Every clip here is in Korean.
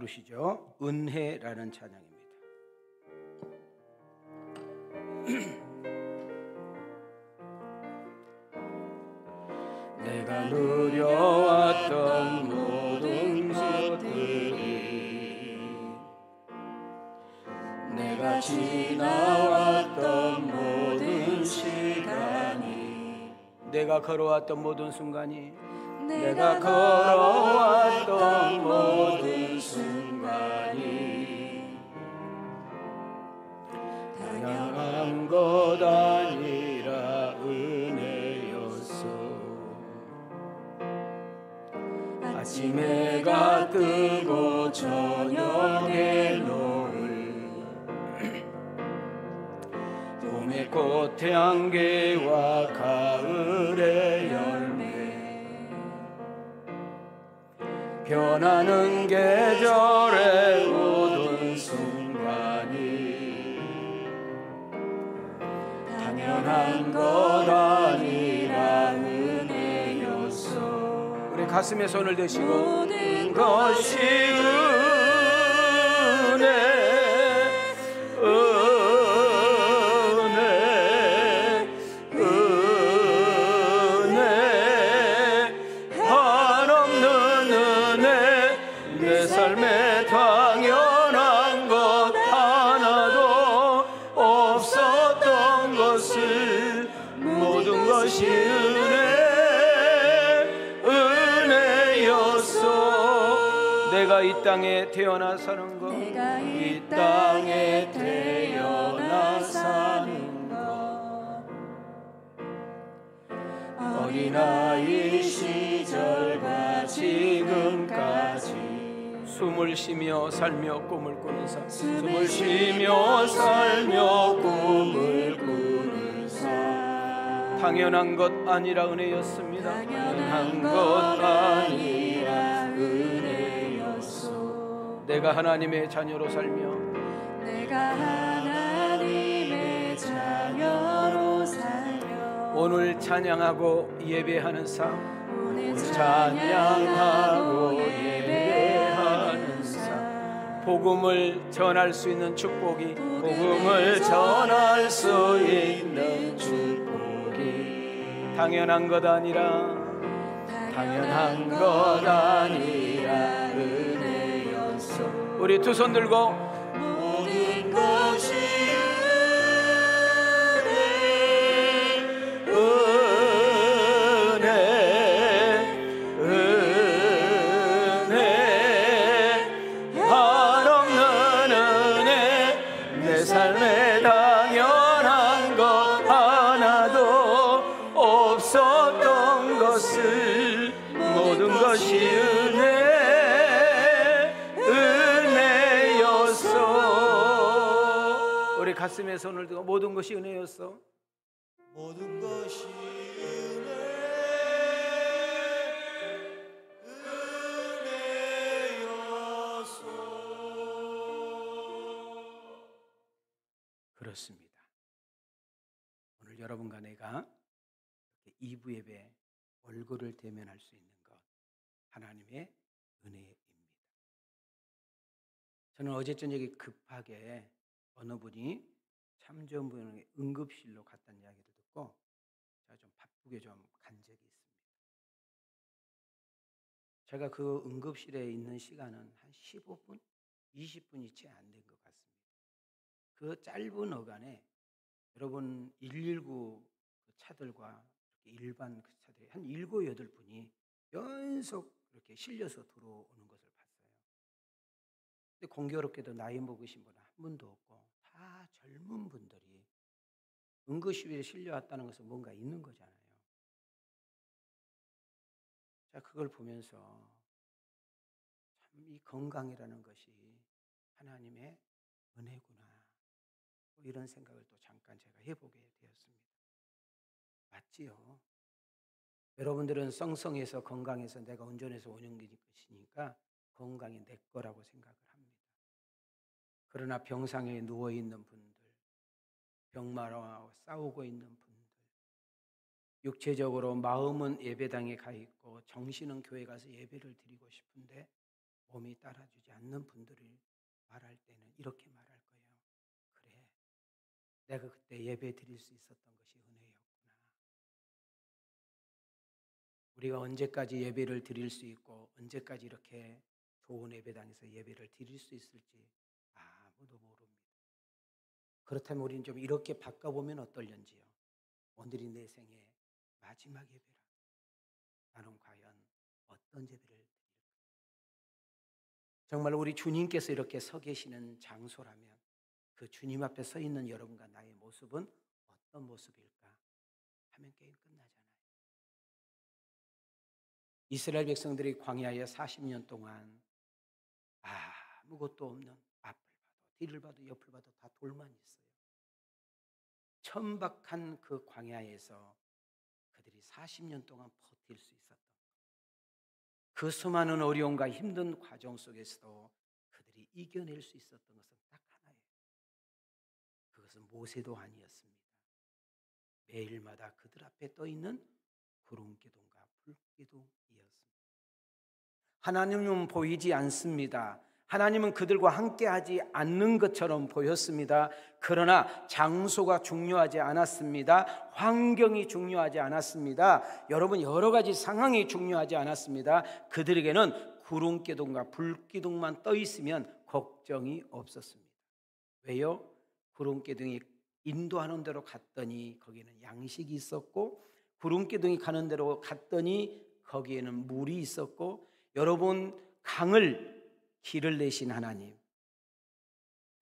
부르시죠. 은혜라는 찬양입니다. 내가 누려왔던 모든 것들이, 내가 지나왔던 모든 시간이, 내가 걸어왔던 모든 순간이, 내가 걸어왔던 모든 순간이 다양한 것 아니라 은혜였어. 아침 해가 뜨고 저녁에 노을, 봄의 꽃향기와 가을의 열매, 변하는 계절의 모든 순간이 당연한 것 아니라 은혜였어. 우리 가슴에 손을 대시고 모든 것이 은혜, 내가 이 땅에 태어나 사는 것, 이 땅에 태어나 사는 것, 어린아이 시절과 지금까지 숨을 쉬며 살며 꿈을 꾸는 삶, 숨을 쉬며 살며 꿈을 꾸는 삶, 당연한 것 아니라 은혜였습니다. 당연한 것 아니라 은혜였소. 내가 하나님의 자녀로 살며, 내가 하나님의 자녀로 살며 오늘 찬양하고 예배하는 삶, 오늘 찬양하고 예배하는 삶, 복음을 전할 수 있는 축복이, 복음을 전할 수 있는 축복이 당연한 것 아니라, 당연한 것 아니라 은혜였소. 우리 두 손 들고 모든 것이 은혜, 한없는 은혜, 내 삶에 당연한 것 하나도 없었던 것을, 모든 것이 은혜였어. 우리 가슴에 손을 두고 모든 것이 은혜였어. 모든 것이 은혜였어. 그렇습니다. 오늘 여러분과 내가 2부 예배 얼굴을 대면할 수 있는 것, 하나님의 은혜입니다. 저는 어제 저녁에 급하게 어느 분이 참전부의 응급실로 갔다는 이야기를 듣고 제가 좀 바쁘게 좀 간 적이 있습니다. 제가 그 응급실에 있는 시간은 한 15분, 20분이 채 안 된 것 같습니다. 그 짧은 어간에 여러분 119 차들과 일반 그 차들이 한 7, 8분이 연속 이렇게 실려서 들어오는 것을 봤어요. 근데 공교롭게도 나이 먹으신 분은 한 분도 없고 다 젊은 분들이 응급실에 실려왔다는 것은 뭔가 있는 거잖아요. 자, 그걸 보면서 참 이 건강이라는 것이 하나님의 은혜구나, 뭐 이런 생각을 또 잠깐 제가 해보게 되었습니다. 맞지요? 여러분들은 썽썽해서 건강해서 내가 운전해서 오는 것이니까 건강이 내 거라고 생각을 합니다. 그러나 병상에 누워있는 분들, 병마와 싸우고 있는 분들, 육체적으로 마음은 예배당에 가 있고 정신은 교회 가서 예배를 드리고 싶은데 몸이 따라주지 않는 분들이 말할 때는 이렇게 말할 거예요. 그래, 내가 그때 예배 드릴 수 있었던 것이 은혜였구나. 우리가 언제까지 예배를 드릴 수 있고 언제까지 이렇게 좋은 예배당에서 예배를 드릴 수 있을지 아무도 모릅니다. 그렇다면 우리는 좀 이렇게 바꿔보면 어떨런지요. 오늘이 내 생의 마지막 예배라. 나는 과연 어떤 예배를 드릴까? 정말 우리 주님께서 이렇게 서 계시는 장소라면 그 주님 앞에 서 있는 여러분과 나의 모습은 어떤 모습일까 하면 게임 끝나잖아요. 이스라엘 백성들이 광야에 40년 동안 아무것도 없는, 앞을 봐도 뒤를 봐도 옆을 봐도 다 돌만 있어요. 천박한 그 광야에서 그들이 40년 동안 버틸 수 있었던, 그 수많은 어려움과 힘든 과정 속에서도 그들이 이겨낼 수 있었던 것은 딱 하나예요. 그것은 모세도 아니었습니다. 매일마다 그들 앞에 떠 있는 구름기둥과 불기둥이었습니다. 하나님은 보이지 않습니다. 하나님은 그들과 함께하지 않는 것처럼 보였습니다. 그러나 장소가 중요하지 않았습니다. 환경이 중요하지 않았습니다. 여러분, 여러 가지 상황이 중요하지 않았습니다. 그들에게는 구름기둥과 불기둥만 떠 있으면 걱정이 없었습니다. 왜요? 구름기둥이 인도하는 대로 갔더니 거기에는 양식이 있었고, 구름기둥이 가는 대로 갔더니 거기에는 물이 있었고, 여러분, 강을 길을 내신 하나님,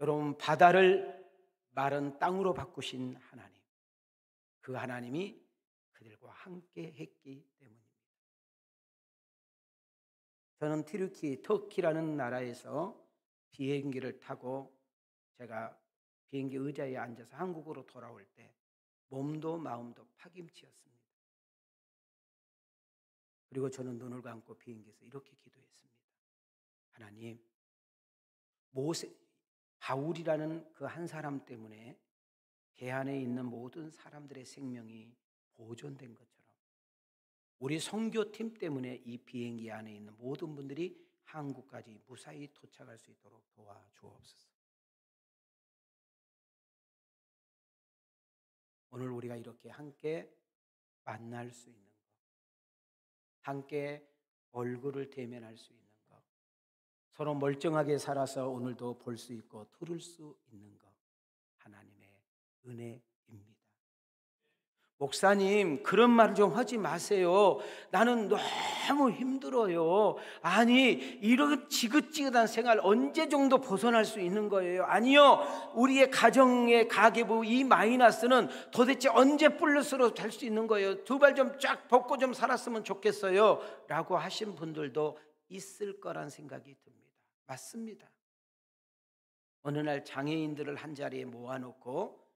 여러분, 바다를 마른 땅으로 바꾸신 하나님, 그 하나님이 그들과 함께 했기 때문입니다. 저는 터키라는 나라에서 비행기를 타고 제가 비행기 의자에 앉아서 한국으로 돌아올 때 몸도 마음도 파김치였습니다. 그리고 저는 눈을 감고 비행기에서 이렇게 기도했습니다. 하나님, 바울이라는 그 한 사람 때문에 배 안에 있는 모든 사람들의 생명이 보존된 것처럼 우리 선교팀 때문에 이 비행기 안에 있는 모든 분들이 한국까지 무사히 도착할 수 있도록 도와주옵소서. 오늘 우리가 이렇게 함께 만날 수 있는 것, 함께 얼굴을 대면할 수 있는 것, 서로 멀쩡하게 살아서 오늘도 볼 수 있고 들을 수 있는 것, 하나님의 은혜입니다. 목사님, 그런 말 좀 하지 마세요. 나는 너무 힘들어요. 아니, 이런 지긋지긋한 생활 언제 정도 벗어날 수 있는 거예요? 아니요, 우리의 가정의 가계부 이 마이너스는 도대체 언제 플러스로 될 수 있는 거예요? 두 발 좀 쫙 벗고 좀 살았으면 좋겠어요 라고 하신 분들도 있을 거란 생각이 듭니다. 맞습니다. 어느 날 장애인들을 한 자리에 모아놓고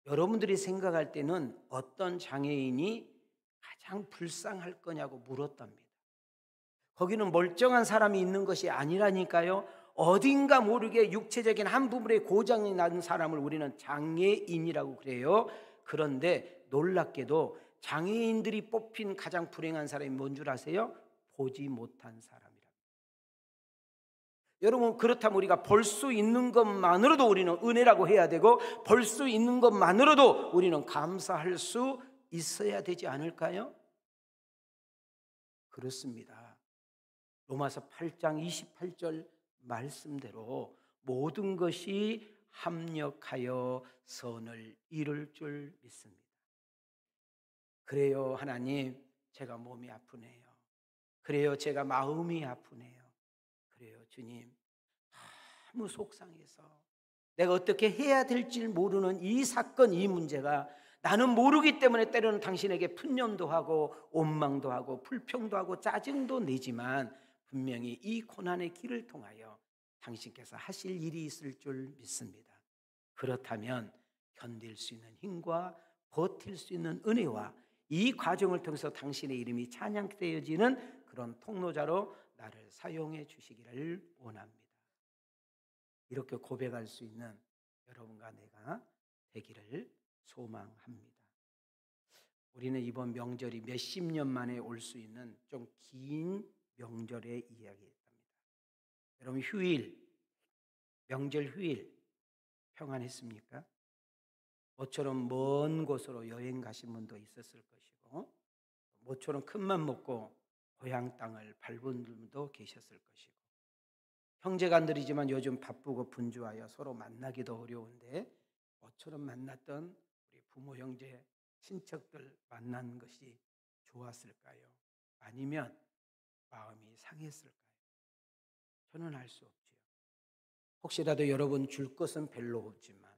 여러분들이 생각할 때는 어떤 장애인이 가장 불쌍할 거냐고 물었답니다. 거기는 멀쩡한 사람이 있는 것이 아니라니까요. 어딘가 모르게 육체적인 한 부분에 고장이 난 사람을 우리는 장애인이라고 그래요. 그런데 놀랍게도 장애인들이 뽑힌 가장 불행한 사람이 뭔 줄 아세요? 보지 못한 사람이랍니다. 여러분, 그렇다면 우리가 볼 수 있는 것만으로도 우리는 은혜라고 해야 되고, 볼 수 있는 것만으로도 우리는 감사할 수 있어야 되지 않을까요? 그렇습니다. 로마서 8장 28절 말씀대로 모든 것이 합력하여 선을 이룰 줄 믿습니다. 그래요, 하나님, 제가 몸이 아프네요. 그래요, 제가 마음이 아프네요. 그래요, 주님, 너무 속상해서 내가 어떻게 해야 될지 모르는 이 사건, 이 문제가 나는 모르기 때문에 때로는 당신에게 푼념도 하고 원망도 하고 불평도 하고 짜증도 내지만 분명히 이 고난의 길을 통하여 당신께서 하실 일이 있을 줄 믿습니다. 그렇다면 견딜 수 있는 힘과 버틸 수 있는 은혜와 이 과정을 통해서 당신의 이름이 찬양되어지는 그런 통로자로 나를 사용해 주시기를 원합니다. 이렇게 고백할 수 있는 여러분과 내가 되기를 소망합니다. 우리는 이번 명절이 몇십 년 만에 올 수 있는 좀 긴 명절의 이야기입니다. 여러분 휴일, 명절 휴일 평안했습니까? 모처럼 먼 곳으로 여행 가신 분도 있었을 것이고, 모처럼 큰맘 먹고 고향 땅을 밟은 분도 계셨을 것이고, 형제간들이지만 요즘 바쁘고 분주하여 서로 만나기도 어려운데 모처럼 만났던 우리 부모, 형제, 친척들 만난 것이 좋았을까요? 아니면 마음이 상했을까요? 저는 알 수 없지요. 혹시라도 여러분 줄 것은 별로 없지만,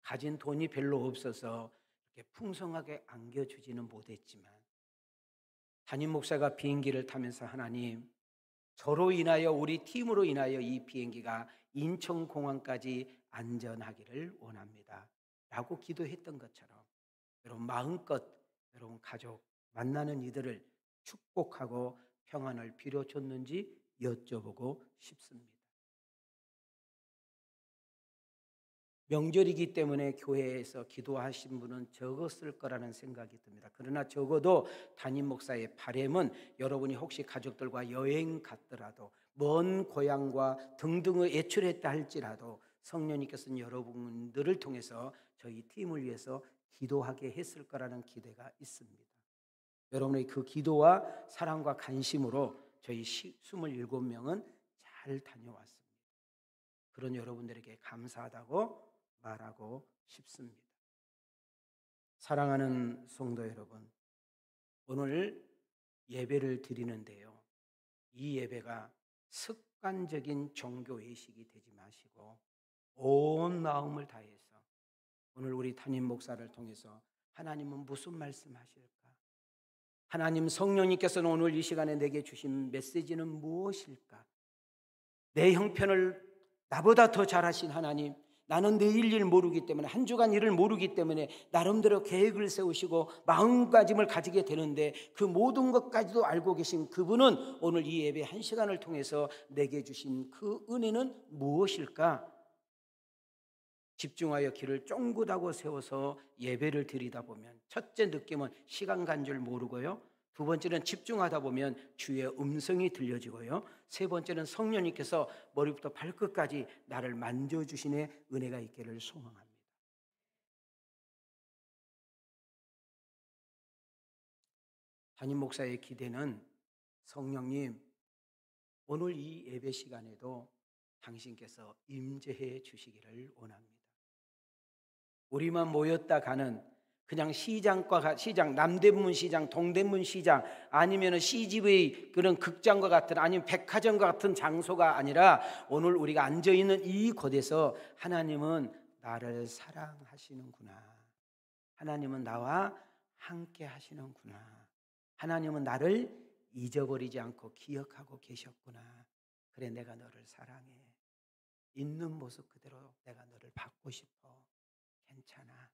가진 돈이 별로 없어서 이렇게 풍성하게 안겨주지는 못했지만, 담임 목사가 비행기를 타면서 하나님, 저로 인하여 우리 팀으로 인하여 이 비행기가 인천공항까지 안전하기를 원합니다 라고 기도했던 것처럼 여러분 마음껏 여러분 가족 만나는 이들을 축복하고 평안을 빌어줬는지 여쭤보고 싶습니다. 명절이기 때문에 교회에서 기도하신 분은 적었을 거라는 생각이 듭니다. 그러나 적어도 담임 목사의 바람은 여러분이 혹시 가족들과 여행 갔더라도 먼 고향과 등등을 애출했다 할지라도 성령님께서는 여러분들을 통해서 저희 팀을 위해서 기도하게 했을 거라는 기대가 있습니다. 여러분의 그 기도와 사랑과 관심으로 저희 27명은 잘 다녀왔습니다. 그런 여러분들에게 감사하다고 말하고 싶습니다. 사랑하는 성도 여러분, 오늘 예배를 드리는데요, 이 예배가 습관적인 종교 외식이 되지 마시고 온 마음을 다해서 오늘 우리 담임 목사를 통해서 하나님은 무슨 말씀하실까? 하나님 성령님께서는 오늘 이 시간에 내게 주신 메시지는 무엇일까? 내 형편을 나보다 더 잘하신 하나님, 나는 내일 일 모르기 때문에, 한 주간 일을 모르기 때문에 나름대로 계획을 세우시고 마음가짐을 가지게 되는데 그 모든 것까지도 알고 계신 그분은 오늘 이 예배 한 시간을 통해서 내게 주신 그 은혜는 무엇일까? 집중하여 길을 쫑긋하고 세워서 예배를 드리다 보면 첫째 느낌은 시간 간 줄 모르고요, 두 번째는 집중하다 보면 주의 음성이 들려지고요, 세 번째는 성령님께서 머리부터 발끝까지 나를 만져주시는 은혜가 있기를 소망합니다. 담임 목사의 기대는 성령님, 오늘 이 예배 시간에도 당신께서 임재해 주시기를 원합니다. 우리만 모였다 가는 그냥 시장과 시장, 남대문 시장, 동대문 시장, 아니면 CGV 그런 극장과 같은, 아니면 백화점과 같은 장소가 아니라 오늘 우리가 앉아 있는 이 곳에서 하나님은 나를 사랑하시는구나, 하나님은 나와 함께 하시는구나, 하나님은 나를 잊어버리지 않고 기억하고 계셨구나, 그래 내가 너를 사랑해, 있는 모습 그대로 내가 너를 받고 싶어, 괜찮아,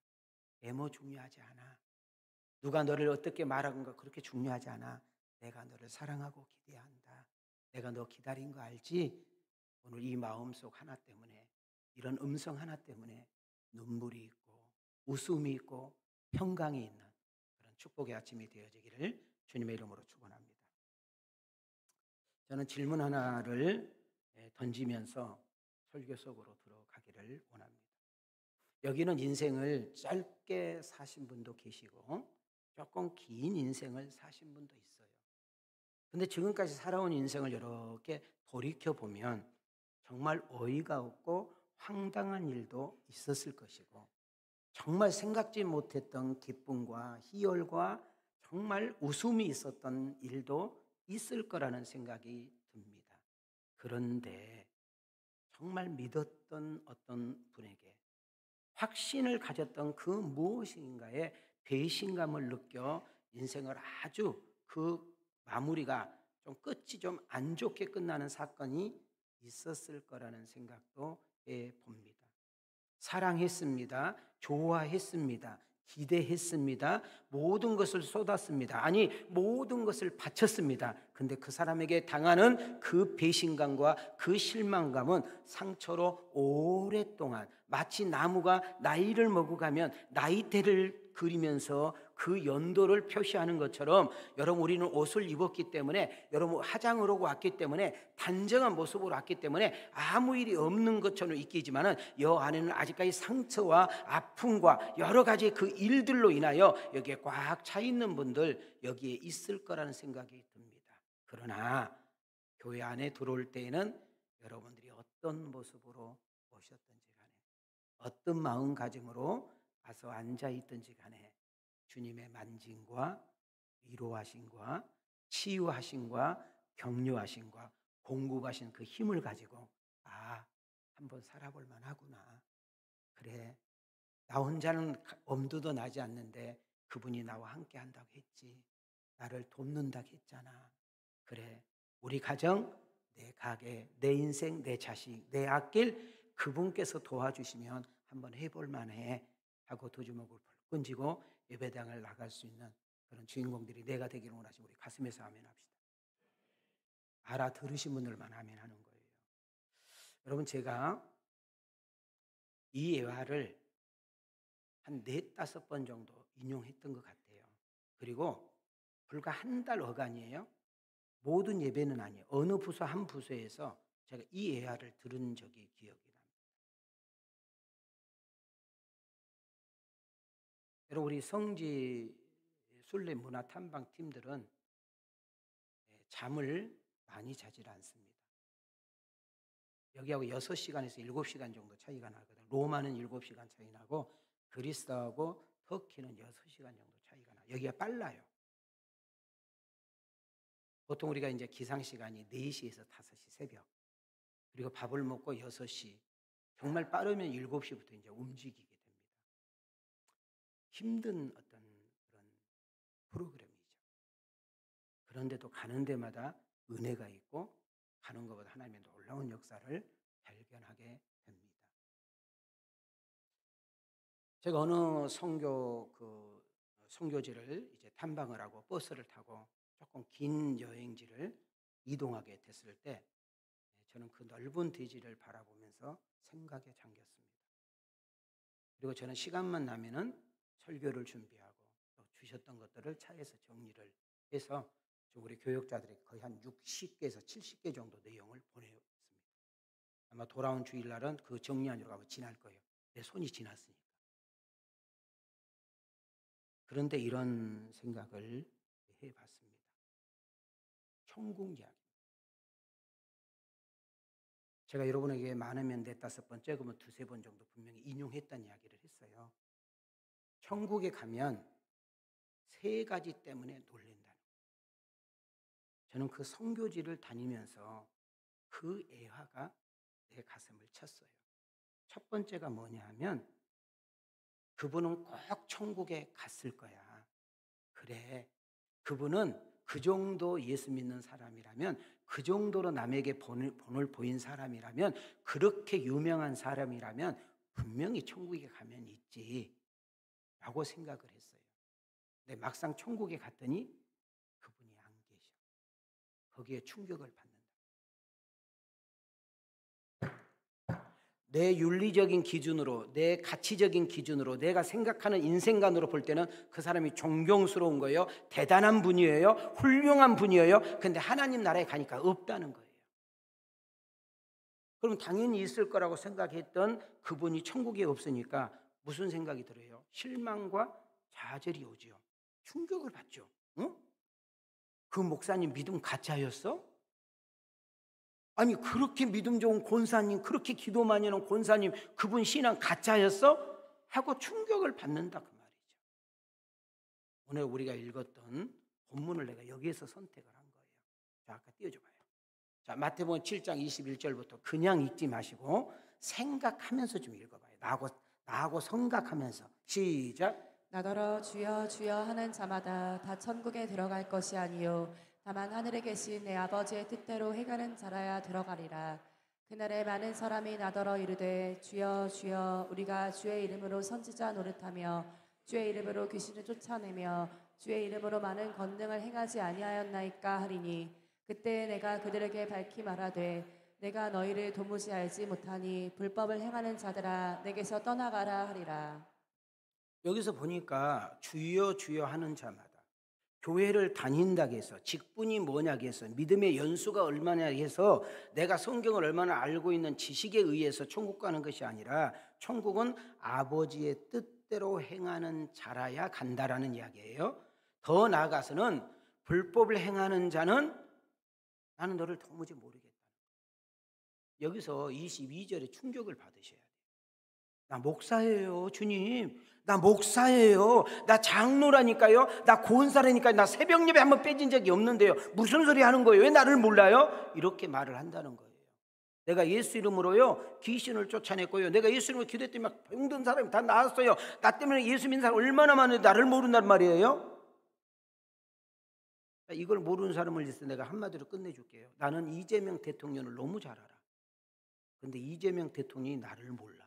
외모 중요하지 않아, 누가 너를 어떻게 말하는가 그렇게 중요하지 않아, 내가 너를 사랑하고 기대한다, 내가 너 기다린 거 알지? 오늘 이 마음속 하나 때문에, 이런 음성 하나 때문에 눈물이 있고 웃음이 있고 평강이 있는 그런 축복의 아침이 되어지기를 주님의 이름으로 축원합니다. 저는 질문 하나를 던지면서 설교 속으로 들어가기를 원합니다. 여기는 인생을 짧게 사신 분도 계시고 조금 긴 인생을 사신 분도 있어요. 근데 지금까지 살아온 인생을 이렇게 돌이켜보면 정말 어이가 없고 황당한 일도 있었을 것이고, 정말 생각지 못했던 기쁨과 희열과 정말 웃음이 있었던 일도 있을 거라는 생각이 듭니다. 그런데 정말 믿었던 어떤 분에게 확신을 가졌던 그 무엇인가에 배신감을 느껴 인생을 아주 그 마무리가 좀 끝이 좀 안 좋게 끝나는 사건이 있었을 거라는 생각도 해봅니다. 사랑했습니다. 좋아했습니다. 기대했습니다. 모든 것을 쏟았습니다. 아니, 모든 것을 바쳤습니다. 근데 그 사람에게 당하는 그 배신감과 그 실망감은 상처로 오랫동안, 마치 나무가 나이를 먹어가면 나이테를 그리면서 그 연도를 표시하는 것처럼 여러분 우리는 옷을 입었기 때문에 여러분 화장을 하고 왔기 때문에 단정한 모습으로 왔기 때문에 아무 일이 없는 것처럼 있기지만은 여 안에는 아직까지 상처와 아픔과 여러 가지 그 일들로 인하여 여기에 꽉 차 있는 분들 여기에 있을 거라는 생각이 듭니다. 그러나 교회 안에 들어올 때에는 여러분들이 어떤 모습으로 오셨든지 간에 어떤 마음가짐으로 와서 앉아있든지 간에 주님의 만짐과 위로하심과 치유하심과 격려하심과 공급하신 그 힘을 가지고 한번 살아볼 만하구나. 그래, 나 혼자는 엄두도 나지 않는데 그분이 나와 함께 한다고 했지. 나를 돕는다고 했잖아. 그래, 우리 가정, 내 가게, 내 인생, 내 자식, 내 앞길 그분께서 도와주시면 한번 해볼 만해 하고 두 주먹을 불끈 쥐고 예배당을 나갈 수 있는 그런 주인공들이 내가 되기를 원하시면 우리 가슴에서 아멘합시다. 알아들으신 분들만 아멘하는 거예요. 여러분, 제가 이 예화를 한 4-5번 정도 인용했던 것 같아요. 그리고 불과 한 달 어간이에요. 모든 예배는 아니에요. 어느 부서 한 부서에서 제가 이 예화를 들은 적이 기억이 납니다. 여러분, 우리 성지 순례 문화 탐방 팀들은 잠을 많이 자질 않습니다. 여기하고 6시간에서 7시간 정도 차이가 나거든요. 로마는 7시간 차이 나고 그리스하고 터키는 6시간 정도 차이가 나요. 여기가 빨라요. 보통 우리가 이제 기상시간이 4시에서 5시 새벽, 그리고 밥을 먹고 6시, 정말 빠르면 7시부터 이제 움직이게 됩니다. 힘든 어떤 그런 프로그램이죠. 그런데도 가는 데마다 은혜가 있고 가는 것보다 하나님의 놀라운 역사를 발견하게 됩니다. 제가 어느 선교지를 이제 탐방을 하고 버스를 타고 조금 긴 여행지를 이동하게 됐을 때 저는 그 넓은 대지를 바라보면서 생각에 잠겼습니다. 그리고 저는 시간만 나면은 설교를 준비하고 또 주셨던 것들을 차에서 정리를 해서 우리 교역자들에게 거의 한 60개에서 70개 정도 내용을 보내습니다. 아마 돌아온 주일날은 그 정리하느라고 가면 지날 거예요. 내 손이 지났으니까. 그런데 이런 생각을 해봤습니다. 천국 이야기. 제가 여러분에게 많으면 4-5번, 적으면 2-3번 정도 분명히 인용했던 이야기를 했어요. 천국에 가면 3가지 때문에 놀란다는 거예요. 저는 그 선교지를 다니면서 그 애화가 내 가슴을 쳤어요. 첫 번째가 뭐냐 하면 그분은 꼭 천국에 갔을 거야. 그래, 그분은 그 정도 예수 믿는 사람이라면, 그 정도로 남에게 본을 보인 사람이라면, 그렇게 유명한 사람이라면 분명히 천국에 가면 있지 라고 생각을 했어요. 근데 막상 천국에 갔더니 그분이 안 계셔. 거기에 충격을 받는다. 내 윤리적인 기준으로, 내 가치적인 기준으로, 내가 생각하는 인생관으로 볼 때는 그 사람이 존경스러운 거예요. 대단한 분이에요. 훌륭한 분이에요. 근데 하나님 나라에 가니까 없다는 거예요. 그럼 당연히 있을 거라고 생각했던 그분이 천국에 없으니까 무슨 생각이 들어요? 실망과 좌절이 오죠. 충격을 받죠. 응? 그 목사님 믿음 가짜였어? 아니, 그렇게 믿음 좋은 권사님, 그렇게 기도 많이 하는 권사님, 그분 신앙 가짜였어? 하고 충격을 받는다 그 말이죠. 오늘 우리가 읽었던 본문을 내가 여기에서 선택을 한 거예요. 자, 아까 띄워줘봐요. 자, 마태복음 7장 21절부터 그냥 읽지 마시고 생각하면서 좀 읽어봐요. 나하고 생각하면서. 시작. 나더러 주여 주여 하는 자마다 다 천국에 들어갈 것이 아니요 다만 하늘에 계신 내 아버지의 뜻대로 행하는 자라야 들어가리라. 그날에 많은 사람이 나더러 이르되 주여 주여 우리가 주의 이름으로 선지자 노릇하며 주의 이름으로 귀신을 쫓아내며 주의 이름으로 많은 권능을 행하지 아니하였나이까 하리니 그때 내가 그들에게 밝히 말하되 내가 너희를 도무지 알지 못하니 불법을 행하는 자들아 내게서 떠나가라 하리라. 여기서 보니까 주여 주여 하는 자마다 교회를 다닌다고 해서 직분이 뭐냐고 해서 믿음의 연수가 얼마냐 해서 내가 성경을 얼마나 알고 있는 지식에 의해서 천국 가는 것이 아니라 천국은 아버지의 뜻대로 행하는 자라야 간다라는 이야기예요. 더 나아가서는 불법을 행하는 자는 나는 너를 도무지 모르겠다. 여기서 22절에 충격을 받으셔야 돼요. 나 목사예요, 주님. 나 목사예요. 나 장로라니까요. 나 고은사라니까요. 나 새벽 예배 한번 빼진 적이 없는데요. 무슨 소리 하는 거예요? 왜 나를 몰라요? 이렇게 말을 한다는 거예요. 내가 예수 이름으로요 귀신을 쫓아냈고요. 내가 예수 이름으로 기도했더니 막 병든 사람이 다 나았어요. 나 때문에 예수 믿는 사람 얼마나 많은데 나를 모른단 말이에요. 이걸 모르는 사람을 위해서 내가 한마디로 끝내줄게요. 나는 이재명 대통령을 너무 잘 알아. 근데 이재명 대통령이 나를 몰라.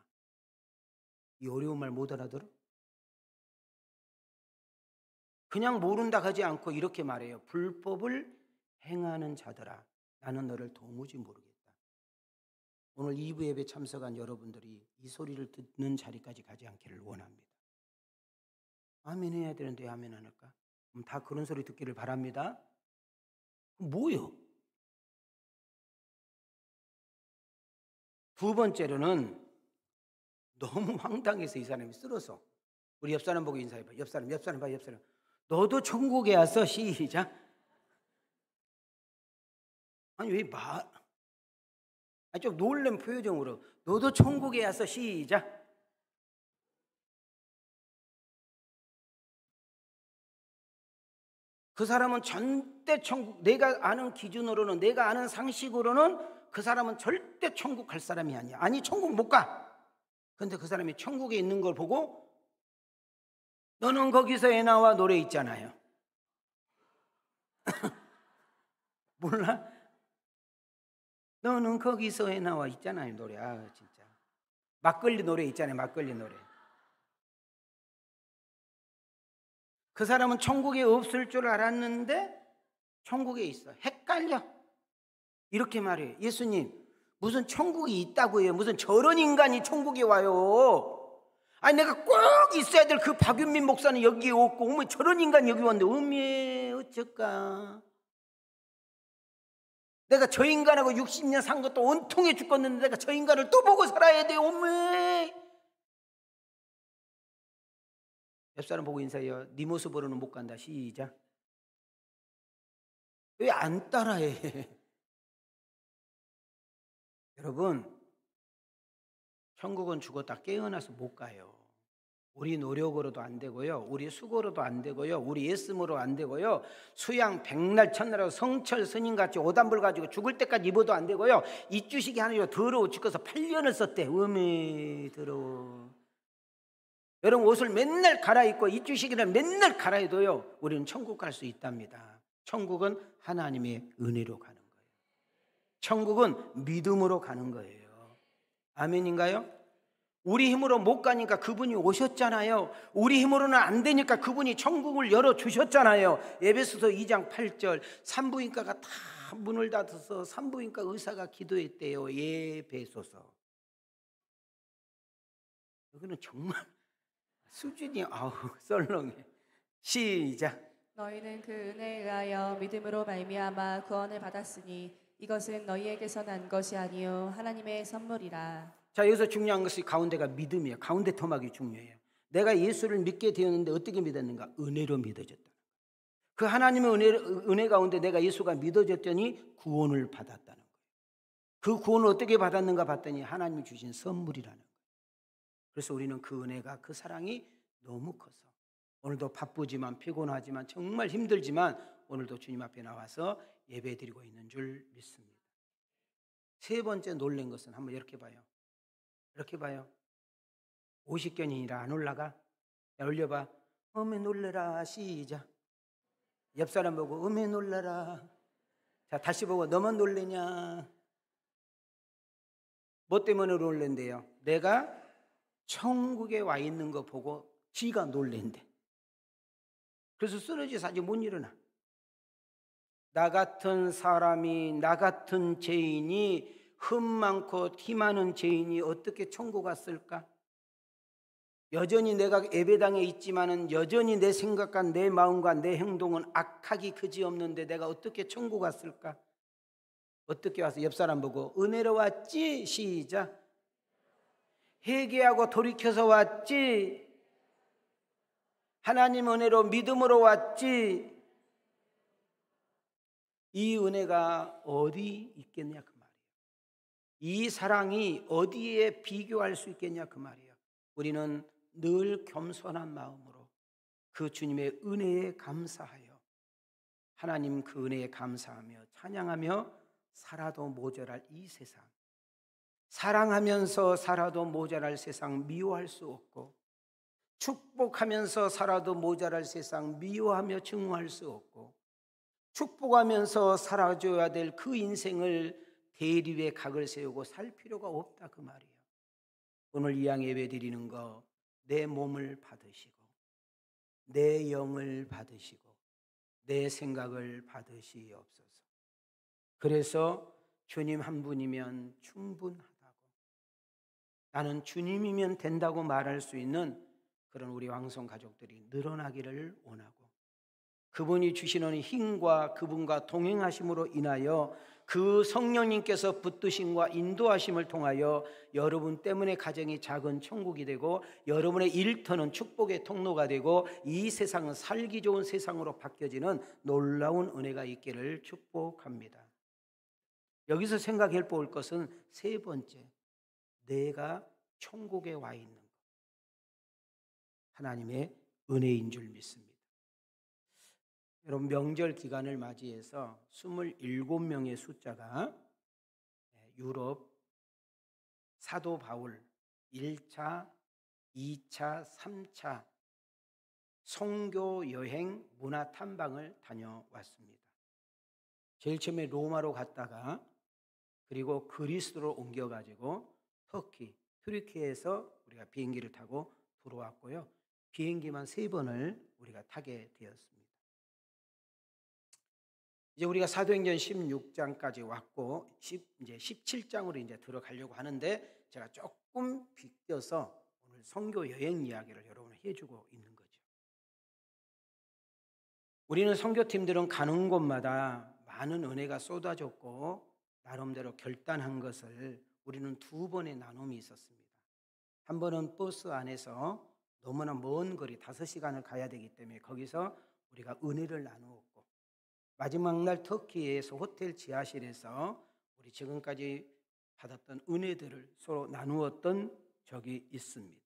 이 어려운 말 못 알아들어? 그냥 모른다 하지 않고 이렇게 말해요. 불법을 행하는 자들아, 나는 너를 도무지 모르겠다. 오늘 2부 예배 참석한 여러분들이 이 소리를 듣는 자리까지 가지 않기를 원합니다. 아멘 해야 되는데 왜 아멘 안 할까? 그럼 다 그런 소리 듣기를 바랍니다. 뭐요? 두 번째로는 너무 황당해서 이 사람이 쓸어서 우리 옆 사람 보고 인사해봐. 옆 사람 봐, 옆 사람. 너도 천국에 와서 시작. 아니 왜 좀 놀란 표정으로 너도 천국에 와서 시작. 그 사람은 절대 천국, 내가 아는 기준으로는, 내가 아는 상식으로는 그 사람은 절대 천국 갈 사람이 아니야. 아니 천국 못 가. 근데 그 사람이 천국에 있는 걸 보고 너는 거기서 애 나와 노래 있잖아요. 몰라? 너는 거기서 애 나와 있잖아요 노래. 아 진짜 막걸리 노래 있잖아요. 막걸리 노래. 그 사람은 천국에 없을 줄 알았는데 천국에 있어. 헷갈려. 이렇게 말해요. 예수님 무슨 천국이 있다고 해요? 무슨 저런 인간이 천국에 와요? 아니 내가 꼭 있어야 될 그 박윤민 목사는 여기에 없고 어머 저런 인간이 여기 왔는데 어메 어쩔까? 내가 저 인간하고 60년 산 것도 온통해 죽겠는데 내가 저 인간을 또 보고 살아야 돼. 어메. 옆사람 보고 인사해요. 네 모습으로는 못 간다. 시작. 왜 안 따라해? 여러분 천국은 죽었다 깨어나서 못 가요. 우리 노력으로도 안 되고요. 우리 수고로도 안 되고요. 우리 예씀으로 안 되고요. 수양 백날 천날하고 성철 스님같이 오단불 가지고 죽을 때까지 입어도 안 되고요. 이쑤시개 하나로 더러워 죽어서 8년을 썼대. 음에 더러워. 여러분 옷을 맨날 갈아입고 이쑤시개를 맨날 갈아입어도요 우리는 천국 갈 수 있답니다. 천국은 하나님의 은혜로 가는 거예요. 천국은 믿음으로 가는 거예요. 아멘인가요? 우리 힘으로 못 가니까 그분이 오셨잖아요. 우리 힘으로는 안 되니까 그분이 천국을 열어주셨잖아요. 에베소서 2장 8절 산부인과가 다 문을 닫아서 산부인과 의사가 기도했대요. 예배소서. 여기는 정말 수준이 썰렁해. 시작. 너희는 그 은혜에 의하여 믿음으로 말미암아 구원을 받았으니 이것은 너희에게서 난 것이 아니요 하나님의 선물이라. 자 여기서 중요한 것이 가운데가 믿음이에요. 가운데 토막이 중요해요. 내가 예수를 믿게 되었는데 어떻게 믿었는가? 은혜로 믿어졌다. 그 하나님의 은혜 가운데 내가 예수가 믿어졌더니 구원을 받았다는 거예요. 그 구원을 어떻게 받았는가 봤더니 하나님이 주신 선물이라는 거예요. 그래서 우리는 그 은혜가 그 사랑이 너무 커서 오늘도 바쁘지만 피곤하지만 정말 힘들지만 오늘도 주님 앞에 나와서 예배드리고 있는 줄 믿습니다. 세 번째 놀란 것은 한번 이렇게 봐요. 이렇게 봐요. 50견인이라 안 올라가? 야, 올려봐. 어메 놀래라. 시작. 옆 사람 보고 어메 놀래라. 자 다시 보고 너만 놀래냐? 뭐 때문에 놀랜대요? 내가 천국에 와 있는 거 보고 지가 놀랜대. 그래서 쓰러져서 아직 못 일어나. 나 같은 사람이, 나 같은 죄인이, 흠 많고 티 많은 죄인이 어떻게 천국 갔을까? 여전히 내가 예배당에 있지만은 여전히 내 생각과 내 마음과 내 행동은 악하기 그지없는데 내가 어떻게 천국 갔을까? 어떻게 와서 옆 사람 보고 은혜로 왔지? 시작. 회개하고 돌이켜서 왔지? 하나님 은혜로 믿음으로 왔지? 이 은혜가 어디 있겠냐 그 말이에요. 이 사랑이 어디에 비교할 수 있겠냐 그 말이에요. 우리는 늘 겸손한 마음으로 그 주님의 은혜에 감사하여 하나님 그 은혜에 감사하며 찬양하며 살아도 모자랄 이 세상, 사랑하면서 살아도 모자랄 세상 미워할 수 없고, 축복하면서 살아도 모자랄 세상 미워하며 증오할 수 없고, 축복하면서 살아줘야 될 그 인생을 대립의 각을 세우고 살 필요가 없다 그 말이에요. 오늘 이양 예배 드리는 거 내 몸을 받으시고 내 영을 받으시고 내 생각을 받으시옵소서. 그래서 주님 한 분이면 충분하다고, 나는 주님이면 된다고 말할 수 있는 그런 우리 왕성 가족들이 늘어나기를 원하고, 그분이 주시는 힘과 그분과 동행하심으로 인하여 그 성령님께서 붙드심과 인도하심을 통하여 여러분 때문에 가정이 작은 천국이 되고 여러분의 일터는 축복의 통로가 되고 이 세상은 살기 좋은 세상으로 바뀌어지는 놀라운 은혜가 있기를 축복합니다. 여기서 생각해 볼 것은 세 번째, 내가 천국에 와 있는 것, 하나님의 은혜인 줄 믿습니다. 여러분, 명절 기간을 맞이해서 27명의 숫자가 유럽 사도 바울 1차, 2차, 3차 선교 여행 문화 탐방을 다녀왔습니다. 제일 처음에 로마로 갔다가 그리고 그리스로 옮겨가지고 튀르키예에서 우리가 비행기를 타고 들어왔고요. 비행기만 3번을 우리가 타게 되었습니다. 이제 우리가 사도행전 16장까지 왔고 이제 17장으로 이제 들어가려고 하는데 제가 조금 비껴서 오늘 선교 여행 이야기를 여러분을 해주고 있는 거죠. 우리는 선교팀들은 가는 곳마다 많은 은혜가 쏟아졌고 나름대로 결단한 것을 우리는 2번의 나눔이 있었습니다. 한 번은 버스 안에서 너무나 먼 거리 5시간을 가야 되기 때문에 거기서 우리가 은혜를 나누었고, 마지막 날 터키에서 호텔 지하실에서 우리 지금까지 받았던 은혜들을 서로 나누었던 적이 있습니다.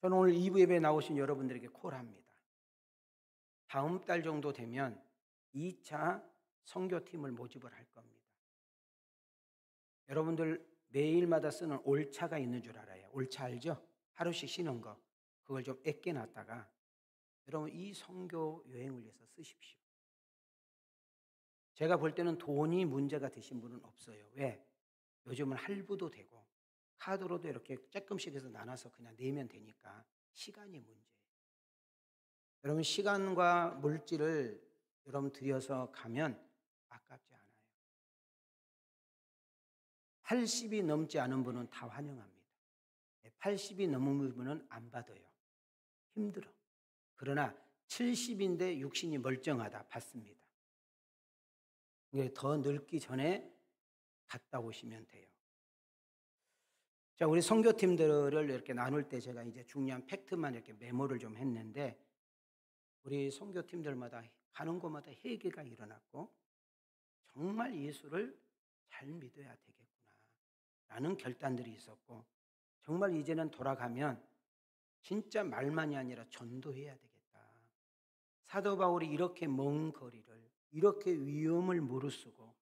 저는 오늘 2부 예배에 나오신 여러분들에게 콜합니다. 다음 달 정도 되면 2차 선교팀을 모집을 할 겁니다. 여러분들 매일마다 쓰는 올차가 있는 줄 알아요. 올차 알죠? 하루씩 쉬는 거. 그걸 좀 아껴놨다가 여러분 이 선교 여행을 위해서 쓰십시오. 제가 볼 때는 돈이 문제가 되신 분은 없어요. 왜? 요즘은 할부도 되고 카드로도 이렇게 조금씩 해서 나눠서 그냥 내면 되니까 시간이 문제예요. 여러분 시간과 물질을 여러분 들여서 가면 아깝지 않아요. 80이 넘지 않은 분은 다 환영합니다. 80이 넘은 분은 안 받아요. 힘들어. 그러나 70인데 육신이 멀쩡하다 받습니다. 더 늙기 전에 갔다 오시면 돼요. 자, 우리 선교팀들을 이렇게 나눌 때 제가 이제 중요한 팩트만 이렇게 메모를 좀 했는데, 우리 선교팀들마다 가는 곳마다 회개가 일어났고 정말 예수를 잘 믿어야 되겠구나 라는 결단들이 있었고, 정말 이제는 돌아가면 진짜 말만이 아니라 전도해야 되겠다. 사도 바울이 이렇게 먼 거리를 이렇게 위험을 무릅쓰고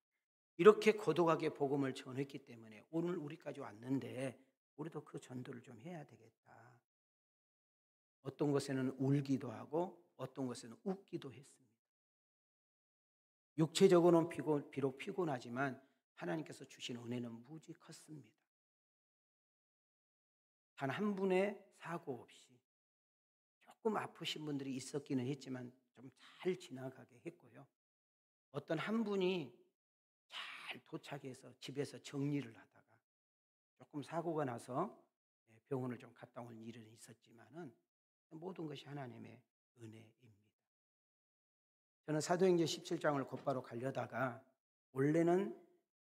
이렇게 고독하게 복음을 전했기 때문에 오늘 우리까지 왔는데 우리도 그 전도를 좀 해야 되겠다. 어떤 것에는 울기도 하고 어떤 것에는 웃기도 했습니다. 육체적으로는 비록 피곤하지만 하나님께서 주신 은혜는 무지 컸습니다. 단 한 분의 사고 없이 조금 아프신 분들이 있었기는 했지만 좀 잘 지나가게 했고요. 어떤 한 분이 잘 도착해서 집에서 정리를 하다가 조금 사고가 나서 병원을 좀 갔다 온 일은 있었지만은 모든 것이 하나님의 은혜입니다. 저는 사도행전 17장을 곧바로 가려다가 원래는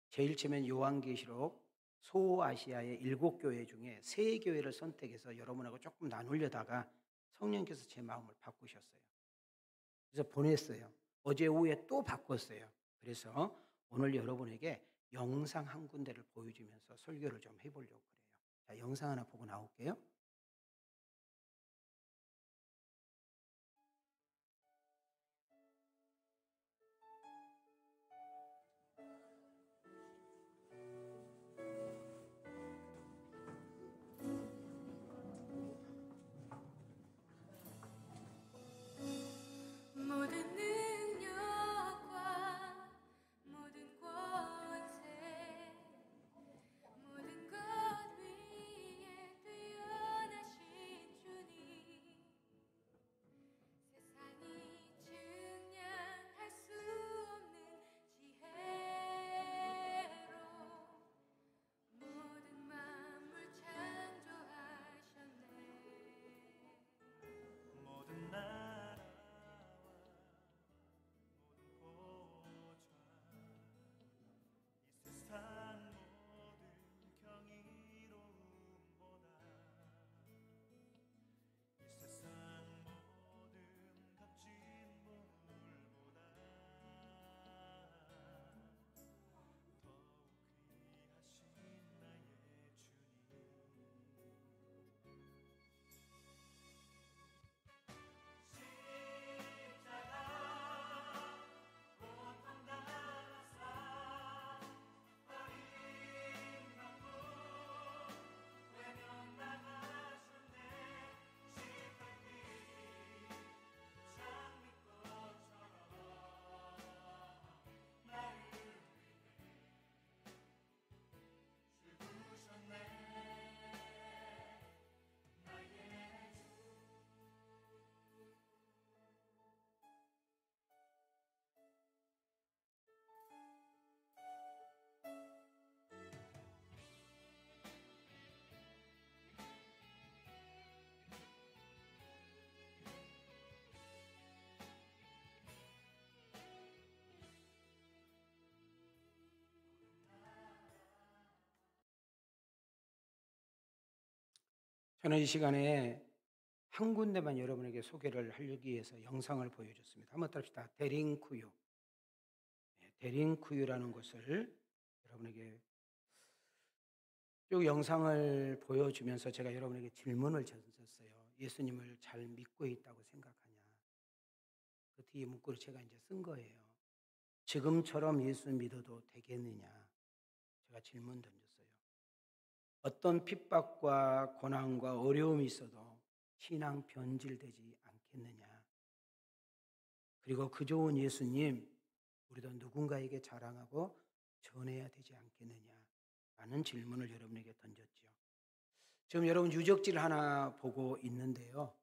제일 처음엔 요한계시록 소아시아의 7교회 중에 3교회를 선택해서 여러분하고 조금 나누려다가 성령께서 제 마음을 바꾸셨어요. 그래서 보냈어요. 어제 오후에 또 바꿨어요. 그래서 오늘 여러분에게 영상 한 군데를 보여주면서 설교를 좀 해보려고 그래요. 자, 영상 하나 보고 나올게요. 모든 능력과 모든 권세 모든 것 위에 뛰어나신 주님 세상이 증량할 수 없는 지혜로 모든 만물 창조하셨네 모든 나라와 모든 고좌 이 세상 모든 경이로움보다 이 세상 모든 값진 보물보다 더욱 귀하신 나의 주님 십자가 고통 당하사 버림받고 외면당하셨네 십팔 길이 장미꽃처럼 나를 위해 죽으셨네 나의 저는 이 시간에 한 군데만 여러분에게 소개를 하기 위해서 영상을 보여줬습니다. 한번 따릅시다. 데링쿠유. 데링쿠유라는 곳을 여러분에게 쭉 영상을 보여주면서 제가 여러분에게 질문을 던졌어요. 예수님을 잘 믿고 있다고 생각하냐? 그 뒤에 문구를 제가 이제 쓴 거예요. 지금처럼 예수 믿어도 되겠느냐? 제가 질문 던졌어요. 어떤 핍박과 고난과 어려움이 있어도 신앙 변질되지 않겠느냐? 그리고 그 좋은 예수님, 우리도 누군가에게 자랑하고 전해야 되지 않겠느냐? 라는 질문을 여러분에게 던졌죠. 지금 여러분 유적지를 하나 보고 있는데요.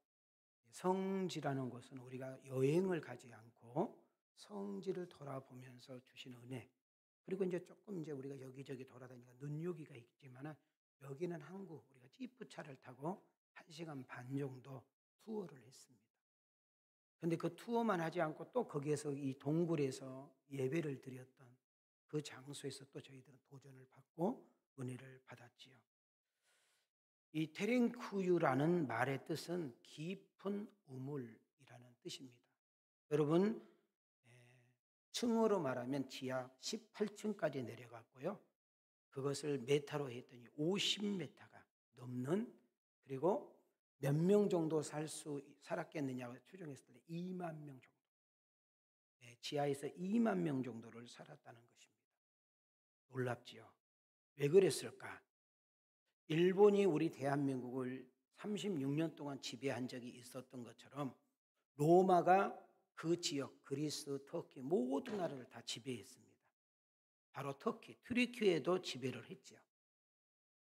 성지라는 것은 우리가 여행을 가지 않고 성지를 돌아보면서 주신 은혜, 그리고 이제 조금 이제 우리가 여기저기 돌아다니까 눈요기가 있지만 여기는 한국, 우리가 지프차를 타고 1시간 반 정도 투어를 했습니다. 그런데 그 투어만 하지 않고 또 거기에서 이 동굴에서 예배를 드렸던 그 장소에서 또 저희들은 도전을 받고 은혜를 받았지요. 이 테랭쿠유라는 말의 뜻은 깊은 우물이라는 뜻입니다. 여러분, 층으로 말하면 지하 18층까지 내려갔고요. 그것을 메타로 했더니 50m가 넘는, 그리고 몇 명 정도 살았겠느냐고 추정했을 때 2만 명 정도. 지하에서 2만 명 정도를 살았다는 것입니다. 놀랍지요. 왜 그랬을까? 일본이 우리 대한민국을 36년 동안 지배한 적이 있었던 것처럼 로마가 그 지역, 그리스, 터키 모든 나라를 다 지배했습니다. 바로 터키, 튀르키예도 지배를 했죠.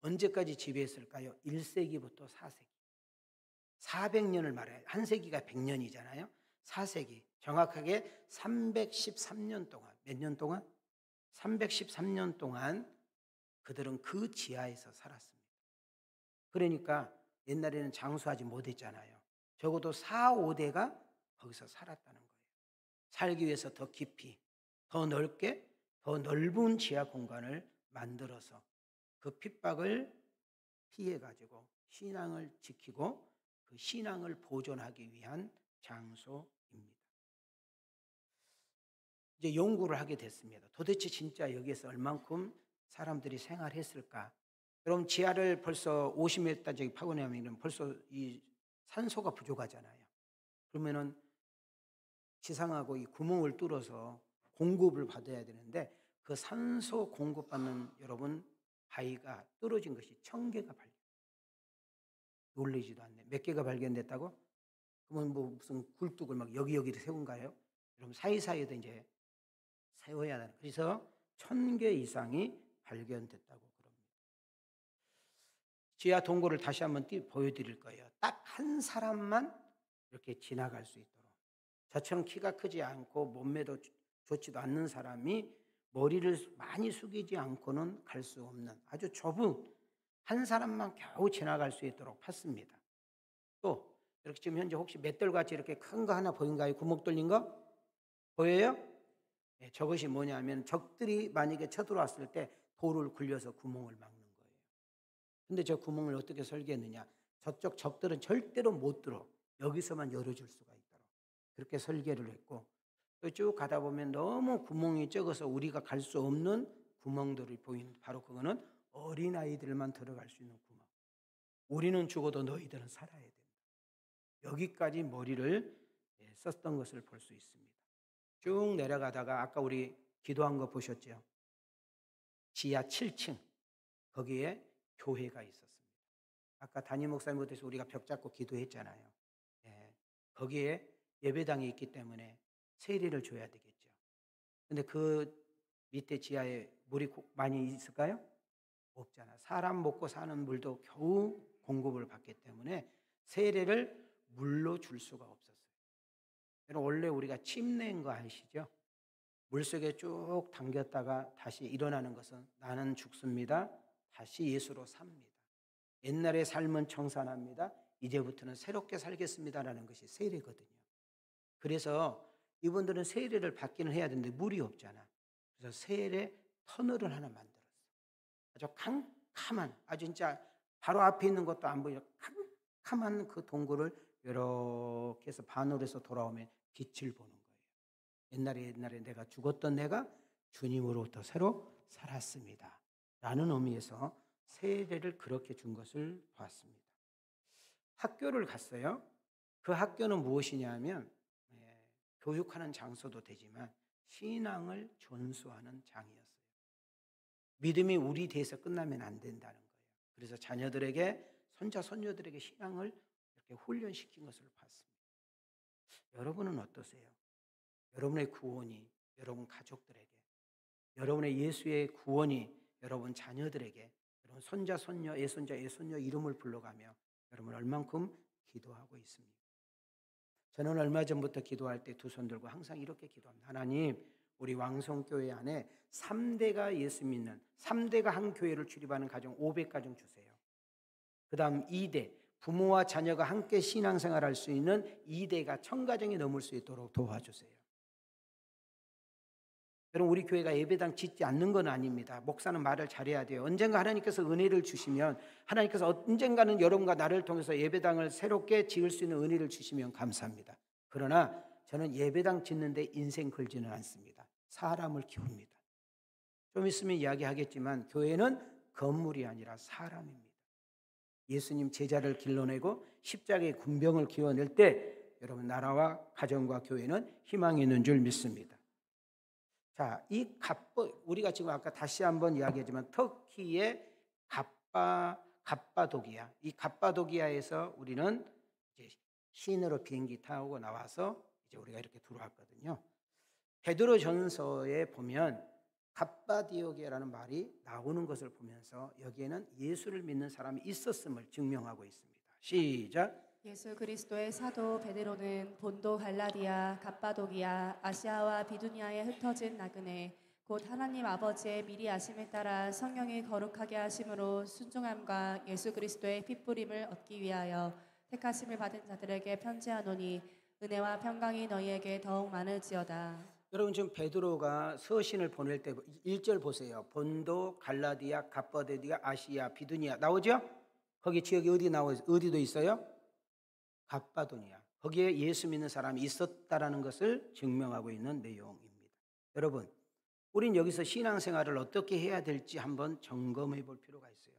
언제까지 지배했을까요? 1세기부터 4세기. 400년을 말해요. 한 세기가 100년이잖아요. 4세기. 정확하게 313년 동안, 몇 년 동안? 313년 동안 그들은 그 지하에서 살았습니다. 그러니까 옛날에는 장수하지 못했잖아요. 적어도 4, 5대가 거기서 살았다는 거예요. 살기 위해서 더 깊이, 더 넓게, 더 넓은 지하 공간을 만들어서 그 핍박을 피해가지고 신앙을 지키고 그 신앙을 보존하기 위한 장소입니다. 이제 연구를 하게 됐습니다. 도대체 진짜 여기에서 얼만큼 사람들이 생활했을까? 그럼 지하를 벌써 50m짜리 파고내면 벌써 이 산소가 부족하잖아요. 그러면은 지상하고 이 구멍을 뚫어서 공급을 받아야 되는데 그 산소 공급받는 여러분 바위가 떨어진 것이 1000개가 발견. 놀라지도 않네. 몇 개가 발견됐다고? 그러면 뭐 무슨 굴뚝을 막 여기저기 세운가요? 그럼 사이사이에도 이제 세워야 되는. 그래서 1000개 이상이 발견됐다고 그럽니다. 지하 동굴을 다시 한번 보여드릴 거예요. 딱 한 사람만 이렇게 지나갈 수 있도록. 저처럼 키가 크지 않고 몸매도 좋지도 않는 사람이 머리를 많이 숙이지 않고는 갈 수 없는 아주 좁은 한 사람만 겨우 지나갈 수 있도록 팠습니다. 또 이렇게 지금 현재 혹시 맷돌같이 이렇게 큰 거 하나 보인가요? 구멍 뚫린 거? 보여요? 네, 저것이 뭐냐면 적들이 만약에 쳐들어왔을 때 돌을 굴려서 구멍을 막는 거예요. 근데 저 구멍을 어떻게 설계했느냐? 저쪽 적들은 절대로 못 들어. 여기서만 열어줄 수가 있도록 그렇게 설계를 했고, 또 쭉 가다 보면 너무 구멍이 적어서 우리가 갈 수 없는 구멍들이 보이는, 바로 그거는 어린아이들만 들어갈 수 있는 구멍. 우리는 죽어도 너희들은 살아야 된다. 여기까지 머리를 썼던 것을 볼 수 있습니다. 쭉 내려가다가 아까 우리 기도한 거 보셨죠? 지하 7층 거기에 교회가 있었습니다. 아까 담임 목사님 못해서 우리가 벽 잡고 기도했잖아요. 거기에 예배당이 있기 때문에 세례를 줘야 되겠죠. 근데 그 밑에 지하에 물이 많이 있을까요? 없잖아. 사람 먹고 사는 물도 겨우 공급을 받기 때문에 세례를 물로 줄 수가 없었어요. 원래 우리가 침 낸 거 아시죠? 물속에 쭉 당겼다가 다시 일어나는 것은 나는 죽습니다. 다시 예수로 삽니다. 옛날의 삶은 청산합니다. 이제부터는 새롭게 살겠습니다라는 것이 세례거든요. 그래서 이분들은 세례를 받기는 해야 되는데 물이 없잖아. 그래서 세례 터널을 하나 만들었어. 아주 캄캄한, 아주 진짜 바로 앞에 있는 것도 안 보이는 캄캄한 그 동굴을 이렇게 해서 반으로 해서 돌아오면 빛을 보는 거예요. 옛날에 내가 죽었던 내가 주님으로부터 새로 살았습니다 라는 의미에서 세례를 그렇게 준 것을 봤습니다. 학교를 갔어요. 그 학교는 무엇이냐면 교육하는 장소도 되지만 신앙을 전수하는 장이었어요. 믿음이 우리 대해서 끝나면 안 된다는 거예요. 그래서 자녀들에게, 손자 손녀들에게 신앙을 이렇게 훈련시킨 것을 봤습니다. 여러분은 어떠세요? 여러분의 구원이 여러분 가족들에게, 여러분의 예수의 구원이 여러분 자녀들에게, 여러분 손자 손녀 애손자 애손녀 이름을 불러가며 여러분 얼만큼 기도하고 있습니까? 저는 얼마 전부터 기도할 때 두 손 들고 항상 이렇게 기도합니다. 하나님, 우리 왕성교회 안에 3대가 예수 믿는, 3대가 한 교회를 출입하는 가정 500가정 주세요. 그 다음 2대, 부모와 자녀가 함께 신앙생활할 수 있는 2대가 1000가정이 넘을 수 있도록 도와주세요. 여러분, 우리 교회가 예배당 짓지 않는 건 아닙니다. 목사는 말을 잘해야 돼요. 언젠가 하나님께서 은혜를 주시면, 하나님께서 언젠가는 여러분과 나를 통해서 예배당을 새롭게 지을 수 있는 은혜를 주시면 감사합니다. 그러나 저는 예배당 짓는데 인생 걸지는 않습니다. 사람을 키웁니다. 좀 있으면 이야기하겠지만 교회는 건물이 아니라 사람입니다. 예수님 제자를 길러내고 십자가의 군병을 키워낼 때 여러분 나라와 가정과 교회는 희망이 있는 줄 믿습니다. 자, 이 우리가 지금 아까 다시 한번 이야기하지만 터키의 갑바도기아, 이 갑바도기아에서 우리는 이제 시내로 비행기 타고 나와서 이제 우리가 이렇게 들어왔거든요. 베드로전서에 보면 갑바디오게라는 말이 나오는 것을 보면서 여기에는 예수를 믿는 사람이 있었음을 증명하고 있습니다. 시작. 예수 그리스도의 사도 베드로는 본도 갈라디아, 갑바도기아, 아시아와 비두니아에 흩어진 나그네 곧 하나님 아버지의 미리 아심에 따라 성령이 거룩하게 하심으로 순종함과 예수 그리스도의 핏부림을 얻기 위하여 택하심을 받은 자들에게 편지하노니 은혜와 평강이 너희에게 더욱 많을지어다. 여러분 지금 베드로가 서신을 보낼 때 1절 보세요. 본도, 갈라디아, 갑바도기아, 아시아, 비두니아 나오죠? 거기 지역이 어디도 있어요? 갑바도니아. 거기에 예수 믿는 사람이 있었다라는 것을 증명하고 있는 내용입니다. 여러분, 우린 여기서 신앙생활을 어떻게 해야 될지 한번 점검해 볼 필요가 있어요.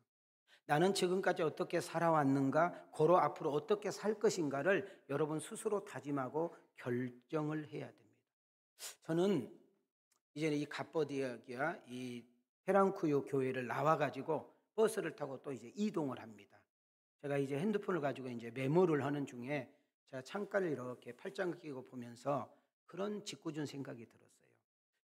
나는 지금까지 어떻게 살아왔는가, 고로 앞으로 어떻게 살 것인가를 여러분 스스로 다짐하고 결정을 해야 됩니다. 저는 이제는 이 갑바도기아 이 페랑쿠요 교회를 나와가지고 버스를 타고 또 이제 이동을 합니다. 제가 이제 핸드폰을 가지고 이제 메모를 하는 중에 제가 창가를 이렇게 팔짱 끼고 보면서 그런 짓궂은 생각이 들었어요.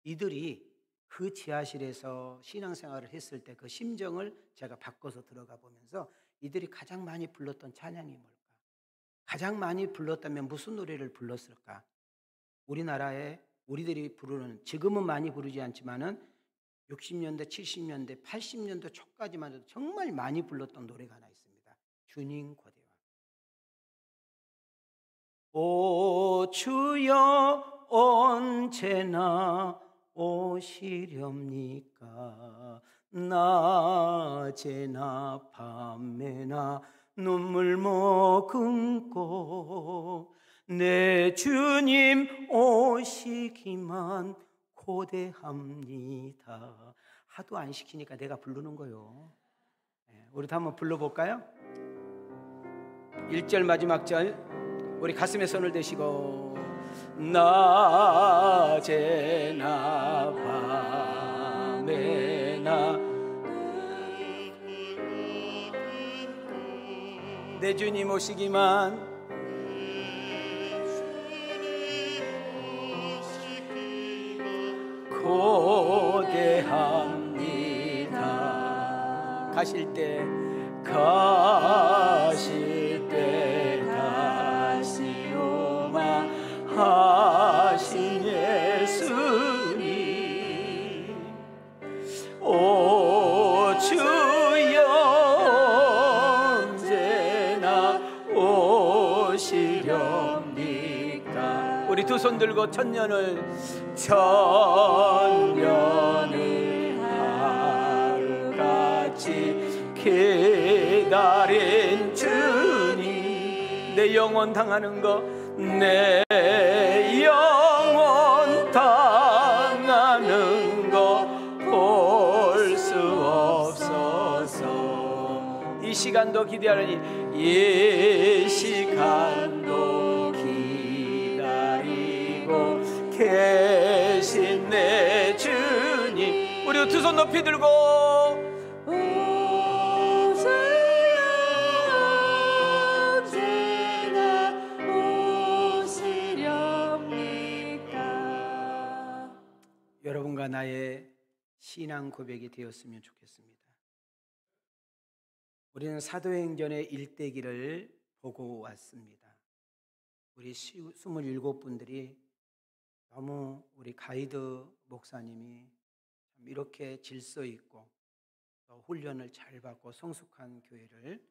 이들이 그 지하실에서 신앙생활을 했을 때 그 심정을 제가 바꿔서 들어가 보면서 이들이 가장 많이 불렀던 찬양이 뭘까? 가장 많이 불렀다면 무슨 노래를 불렀을까? 우리나라에 우리들이 부르는, 지금은 많이 부르지 않지만은 60년대, 70년대, 80년대 초까지만 해도 정말 많이 불렀던 노래가 하나 있습니다. 주님 고대와. 오 주여 언제나 오시렵니까? 낮에나 밤에나 눈물 머금고 내 주님 오시기만 고대합니다. 하도 안 시키니까 내가 부르는 거요. 우리도 한번 불러볼까요? 1절 마지막 절 우리 가슴에 손을 대시고 낮에나 밤에나 내 주님 오시기만 고대합니다. 가실 때 다시 오마 하신 예수님 오 주여 언제나 오시렵니까? 우리 두 손 들고 천년을 하루같이 기다린 주님 내 영혼 당하는 거 내 영혼 당하는 거 볼 수 없어서 이 시간도 기다리니 이 시간도 기다리고 계신 내 주님 우리 두 손 높이 들고 여러분과 나의 신앙 고백이 되었으면 좋겠습니다. 우리는 사도행전의 일대기를 보고 왔습니다. 우리 27분들이 너무 우리 가이드 목사님이 참 이렇게 질서 있고 또 훈련을 잘 받고 성숙한 교회를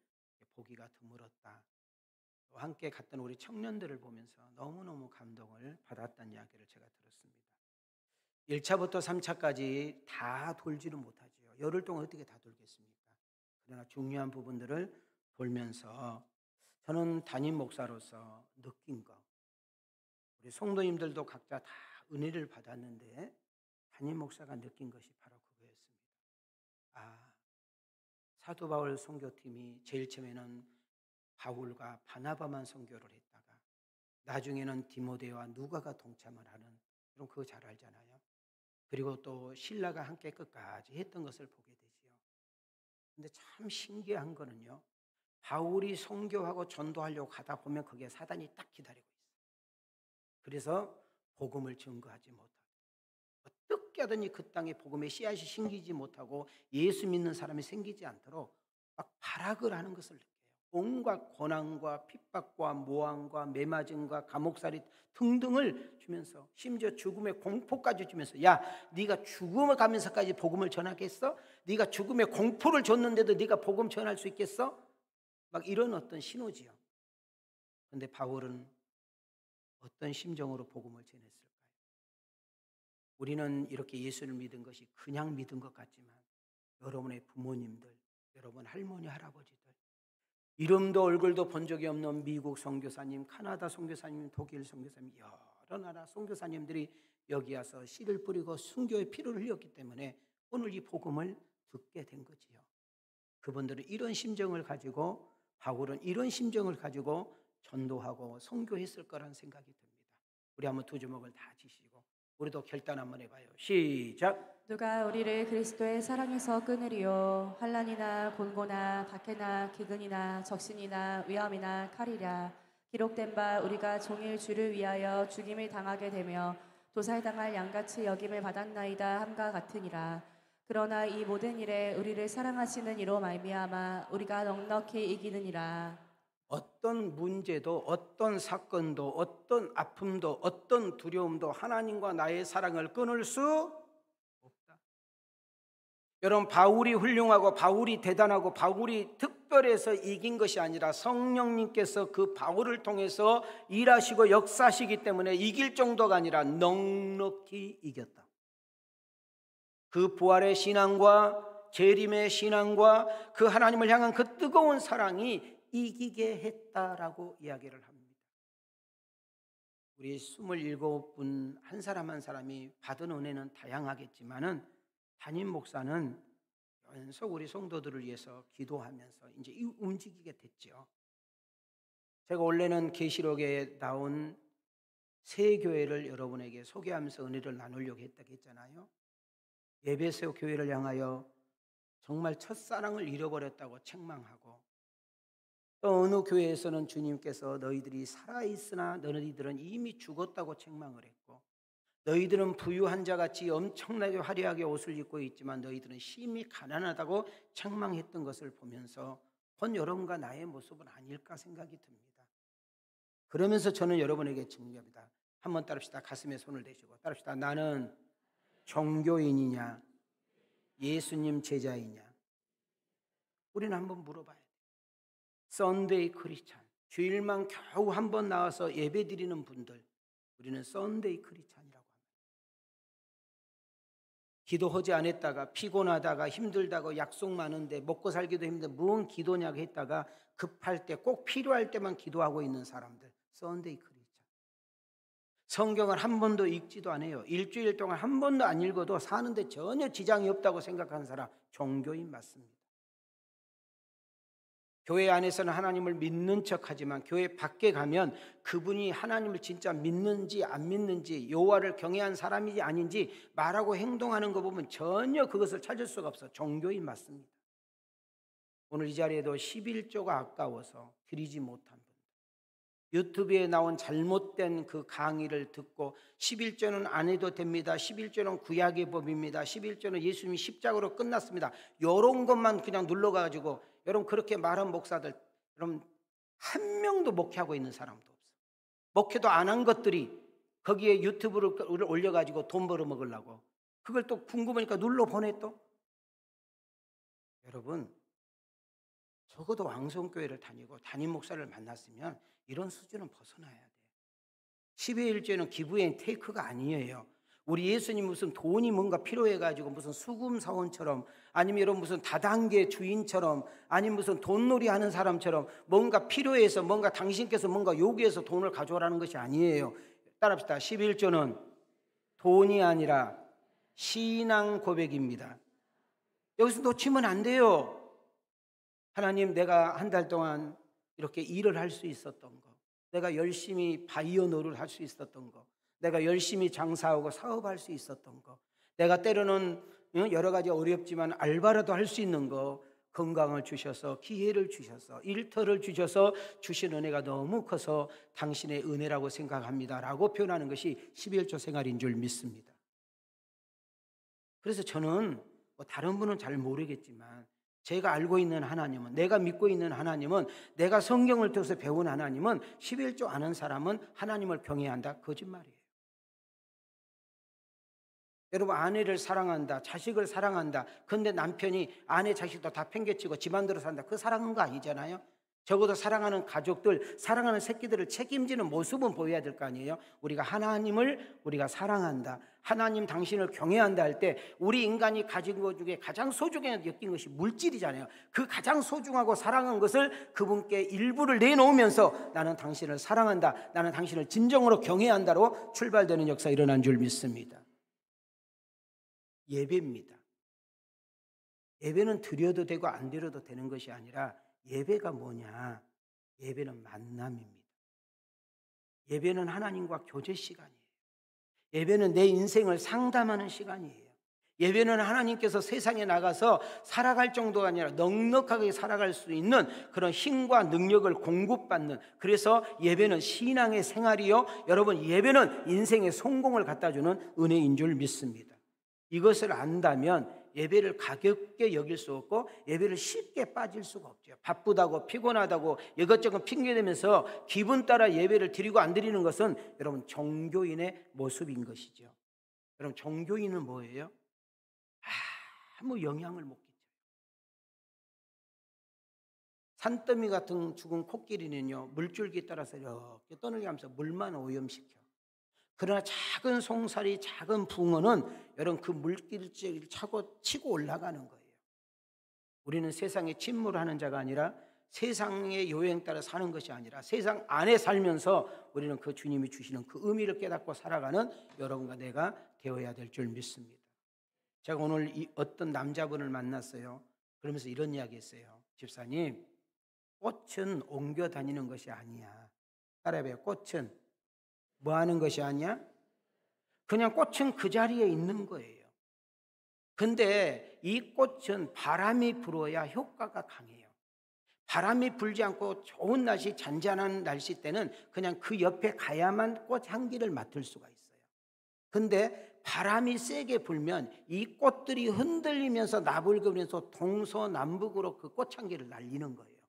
보기가 드물었다. 또 함께 갔던 우리 청년들을 보면서 너무너무 감동을 받았다는 이야기를 제가 들었습니다. 1차부터 3차까지 다 돌지를 못하죠. 열흘 동안 어떻게 다 돌겠습니까? 그러나 중요한 부분들을 돌면서 저는 담임 목사로서 느낀 거, 우리 성도님들도 각자 다 은혜를 받았는데 담임 목사가 느낀 것이 바로 그거였습니다. 사도 바울 선교팀이 제일 처음에는 바울과 바나바만 선교를 했다가 나중에는 디모데와 누가가 동참을 하는, 그럼 그거 잘 알잖아요. 그리고 또 신라가 함께 끝까지 했던 것을 보게 되지요. 근데 참 신기한 거는요, 바울이 선교하고 전도하려고 가다 보면 거기에 사단이 딱 기다리고 있어요. 그래서 복음을 증거하지 못하고 어떻게 하든지 그 땅에 복음의 씨앗이 심기지 못하고 예수 믿는 사람이 생기지 않도록 막 발악을 하는 것을 느껴요. 온갖 고난과 핍박과 모함과 매맞음과 감옥살이 등등을 주면서 심지어 죽음의 공포까지 주면서 야, 네가 죽음을 가면서까지 복음을 전하겠어? 네가 죽음의 공포를 줬는데도 네가 복음 전할 수 있겠어? 막 이런 어떤 신호지요. 그런데 바울은 어떤 심정으로 복음을 전했을까요? 우리는 이렇게 예수를 믿은 것이 그냥 믿은 것 같지만 여러분의 부모님들, 여러분 할머니, 할아버지들, 이름도 얼굴도 본 적이 없는 미국 선교사님, 카나다 선교사님, 독일 선교사님, 여러 나라 선교사님들이 여기 와서 씨를 뿌리고 순교의 피를 흘렸기 때문에 오늘 이 복음을 듣게 된 거지요. 그분들은 이런 심정을 가지고, 바울은 이런 심정을 가지고 전도하고 선교했을 거라는 생각이 듭니다. 우리 한번 두 주먹을 다 쥐시고 우리도 결단 한번 해봐요. 시작. 누가 우리를 그리스도의 사랑에서 끊으리요? 환난이나 곤고나 박해나 기근이나 적신이나 위험이나 칼이랴. 기록된 바 우리가 종일 주를 위하여 죽임을 당하게 되며 도살당할 양같이 여김을 받았나이다 함과 같으니라. 그러나 이 모든 일에 우리를 사랑하시는 이로 말미암아 우리가 넉넉히 이기느니라. 어떤 문제도, 어떤 사건도, 어떤 아픔도, 어떤 두려움도 하나님과 나의 사랑을 끊을 수 없다. 여러분, 바울이 훌륭하고 바울이 대단하고 바울이 특별해서 이긴 것이 아니라 성령님께서 그 바울을 통해서 일하시고 역사하시기 때문에 이길 정도가 아니라 넉넉히 이겼다. 그 부활의 신앙과 재림의 신앙과 그 하나님을 향한 그 뜨거운 사랑이 이기게 했다라고 이야기를 합니다. 우리 27분 한 사람 한 사람이 받은 은혜는 다양하겠지만은 담임 목사는 연속 우리 성도들을 위해서 기도하면서 이제 움직이게 됐죠. 제가 원래는 계시록에 나온 세 교회를 여러분에게 소개하면서 은혜를 나누려고 했잖아요. 에베소 교회를 향하여 정말 첫사랑을 잃어버렸다고 책망하고, 또 어느 교회에서는 주님께서 너희들이 살아있으나 너희들은 이미 죽었다고 책망을 했고, 너희들은 부유한 자같이 엄청나게 화려하게 옷을 입고 있지만 너희들은 심히 가난하다고 책망했던 것을 보면서 본 여러분과 나의 모습은 아닐까 생각이 듭니다. 그러면서 저는 여러분에게 증거합니다. 한번 따릅시다. 가슴에 손을 대시고 따릅시다. 나는 종교인이냐 예수님 제자이냐? 우리는 한번 물어봐야 돼요. 썬데이 크리스찬, 주일만 겨우 한 번 나와서 예배 드리는 분들, 우리는 썬데이 크리스찬이라고 합니다. 기도하지 않았다가 피곤하다가 힘들다고 약속 많은데 먹고 살기도 힘든데 뭔 기도냐고 했다가 급할 때 꼭 필요할 때만 기도하고 있는 사람들, 썬데이 크리스찬. 성경을 한 번도 읽지도 않아요. 일주일 동안 한 번도 안 읽어도 사는데 전혀 지장이 없다고 생각하는 사람, 종교인 맞습니다. 교회 안에서는 하나님을 믿는 척하지만 교회 밖에 가면 그분이 하나님을 진짜 믿는지 안 믿는지, 여호와를 경외한 사람인지 아닌지 말하고 행동하는 거 보면 전혀 그것을 찾을 수가 없어. 종교인 맞습니다. 오늘 이 자리에도 11조가 아까워서 드리지 못한 분, 유튜브에 나온 잘못된 그 강의를 듣고 11조는 안 해도 됩니다, 11조는 구약의 법입니다, 11조는 예수님이 십자가로 끝났습니다, 이런 것만 그냥 눌러가지고 여러분 그렇게 말한 목사들, 여러분 한 명도 목회하고 있는 사람도 없어. 목회도 안 한 것들이 거기에 유튜브를 올려가지고 돈 벌어 먹으려고 그걸 또 궁금하니까 눌러보내. 또 여러분 적어도 왕성교회를 다니고 담임 목사를 만났으면 이런 수준은 벗어나야 돼. 10의 1조는 기브 앤 테이크가 아니에요. 우리 예수님 무슨 돈이 뭔가 필요해가지고 무슨 수금사원처럼, 아니면 이런 무슨 다단계 주인처럼, 아니면 무슨 돈놀이 하는 사람처럼 뭔가 필요해서 뭔가 당신께서 뭔가 요구해서 돈을 가져오라는 것이 아니에요. 따라합시다. 11조는 돈이 아니라 신앙 고백입니다. 여기서 놓치면 안 돼요. 하나님, 내가 한 달 동안 이렇게 일을 할 수 있었던 거, 내가 열심히 바이오노를 할 수 있었던 거, 내가 열심히 장사하고 사업할 수 있었던 거, 내가 때로는 여러 가지 어렵지만 알바라도 할 수 있는 거, 건강을 주셔서 기회를 주셔서 일터를 주셔서 주신 은혜가 너무 커서 당신의 은혜라고 생각합니다 라고 표현하는 것이 11조 생활인 줄 믿습니다. 그래서 저는 다른 분은 잘 모르겠지만 제가 알고 있는 하나님은, 내가 믿고 있는 하나님은, 내가 성경을 통해서 배운 하나님은 11조 아는 사람은 하나님을 경외한다. 거짓말이에요. 여러분, 아내를 사랑한다, 자식을 사랑한다. 근데 남편이 아내 자식도 다 팽개치고 집안대로 산다. 그 사랑한 거 아니잖아요. 적어도 사랑하는 가족들, 사랑하는 새끼들을 책임지는 모습은 보여야 될 거 아니에요. 우리가 하나님을 우리가 사랑한다, 하나님 당신을 경외한다 할 때 우리 인간이 가진 것 중에 가장 소중하게 느낀 것이 물질이잖아요. 그 가장 소중하고 사랑한 것을 그분께 일부를 내놓으면서 나는 당신을 사랑한다, 나는 당신을 진정으로 경외한다로 출발되는 역사 일어난 줄 믿습니다. 예배입니다. 예배는 드려도 되고 안 드려도 되는 것이 아니라 예배가 뭐냐? 예배는 만남입니다. 예배는 하나님과 교제 시간이에요. 예배는 내 인생을 상담하는 시간이에요. 예배는 하나님께서 세상에 나가서 살아갈 정도가 아니라 넉넉하게 살아갈 수 있는 그런 힘과 능력을 공급받는, 그래서 예배는 신앙의 생활이요, 여러분 예배는 인생의 성공을 갖다주는 은혜인 줄 믿습니다. 이것을 안다면 예배를 가볍게 여길 수 없고 예배를 쉽게 빠질 수가 없죠. 바쁘다고 피곤하다고 이것저것 핑계대면서 기분 따라 예배를 드리고 안 드리는 것은 여러분 종교인의 모습인 것이죠. 여러분, 종교인은 뭐예요? 아무 영향을 못 끼쳐요. 산더미 같은 죽은 코끼리는요, 물줄기 따라서 이렇게 떠들면서 물만 오염시켜. 그러나 작은 송사리, 작은 붕어는 여러분 그 물길을 치고 올라가는 거예요. 우리는 세상에 침몰하는 자가 아니라 세상의 요행 따라 사는 것이 아니라 세상 안에 살면서 우리는 그 주님이 주시는 그 의미를 깨닫고 살아가는 여러분과 내가 되어야 될 줄 믿습니다. 제가 오늘 어떤 남자분을 만났어요. 그러면서 이런 이야기 했어요. 집사님, 꽃은 옮겨 다니는 것이 아니야. 따라해봐요. 꽃은 뭐 하는 것이 아니야? 그냥 꽃은 그 자리에 있는 거예요. 근데 이 꽃은 바람이 불어야 효과가 강해요. 바람이 불지 않고 좋은 날씨, 잔잔한 날씨 때는 그냥 그 옆에 가야만 꽃 향기를 맡을 수가 있어요. 근데 바람이 세게 불면 이 꽃들이 흔들리면서 나불거리면서 동서남북으로 그 꽃향기를 날리는 거예요.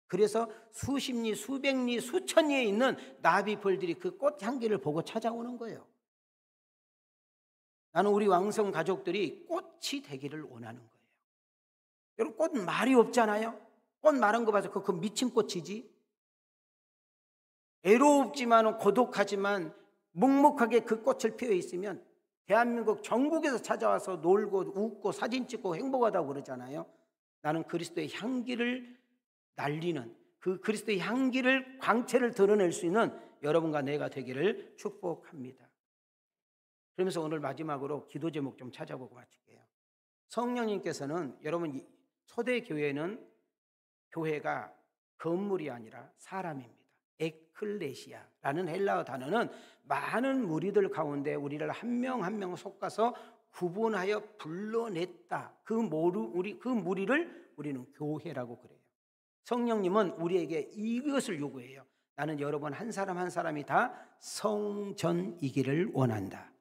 그래서 수십리, 수백리, 수천리에 있는 나비벌들이 그 꽃향기를 보고 찾아오는 거예요. 나는 우리 왕성 가족들이 꽃이 되기를 원하는 거예요. 여러분, 꽃 말이 없잖아요. 꽃 마른 거 봐서 그 미친 꽃이지. 애롭지만 고독하지만 묵묵하게 그 꽃을 피워 있으면 대한민국 전국에서 찾아와서 놀고 웃고 사진 찍고 행복하다고 그러잖아요. 나는 그리스도의 향기를 날리는, 그 그리스도의 향기를, 광채를 드러낼 수 있는 여러분과 내가 되기를 축복합니다. 그러면서 오늘 마지막으로 기도 제목 좀 찾아보고 마칠게요. 성령님께서는 여러분, 초대교회는 교회가 건물이 아니라 사람입니다. 에클레시아라는 헬라어 단어는 많은 무리들 가운데 우리를 한 명 한 명 속아서 구분하여 불러냈다. 그 무리를 우리는 교회라고 그래요. 성령님은 우리에게 이것을 요구해요. 나는 여러분 한 사람 한 사람이 다 성전이기를 원한다.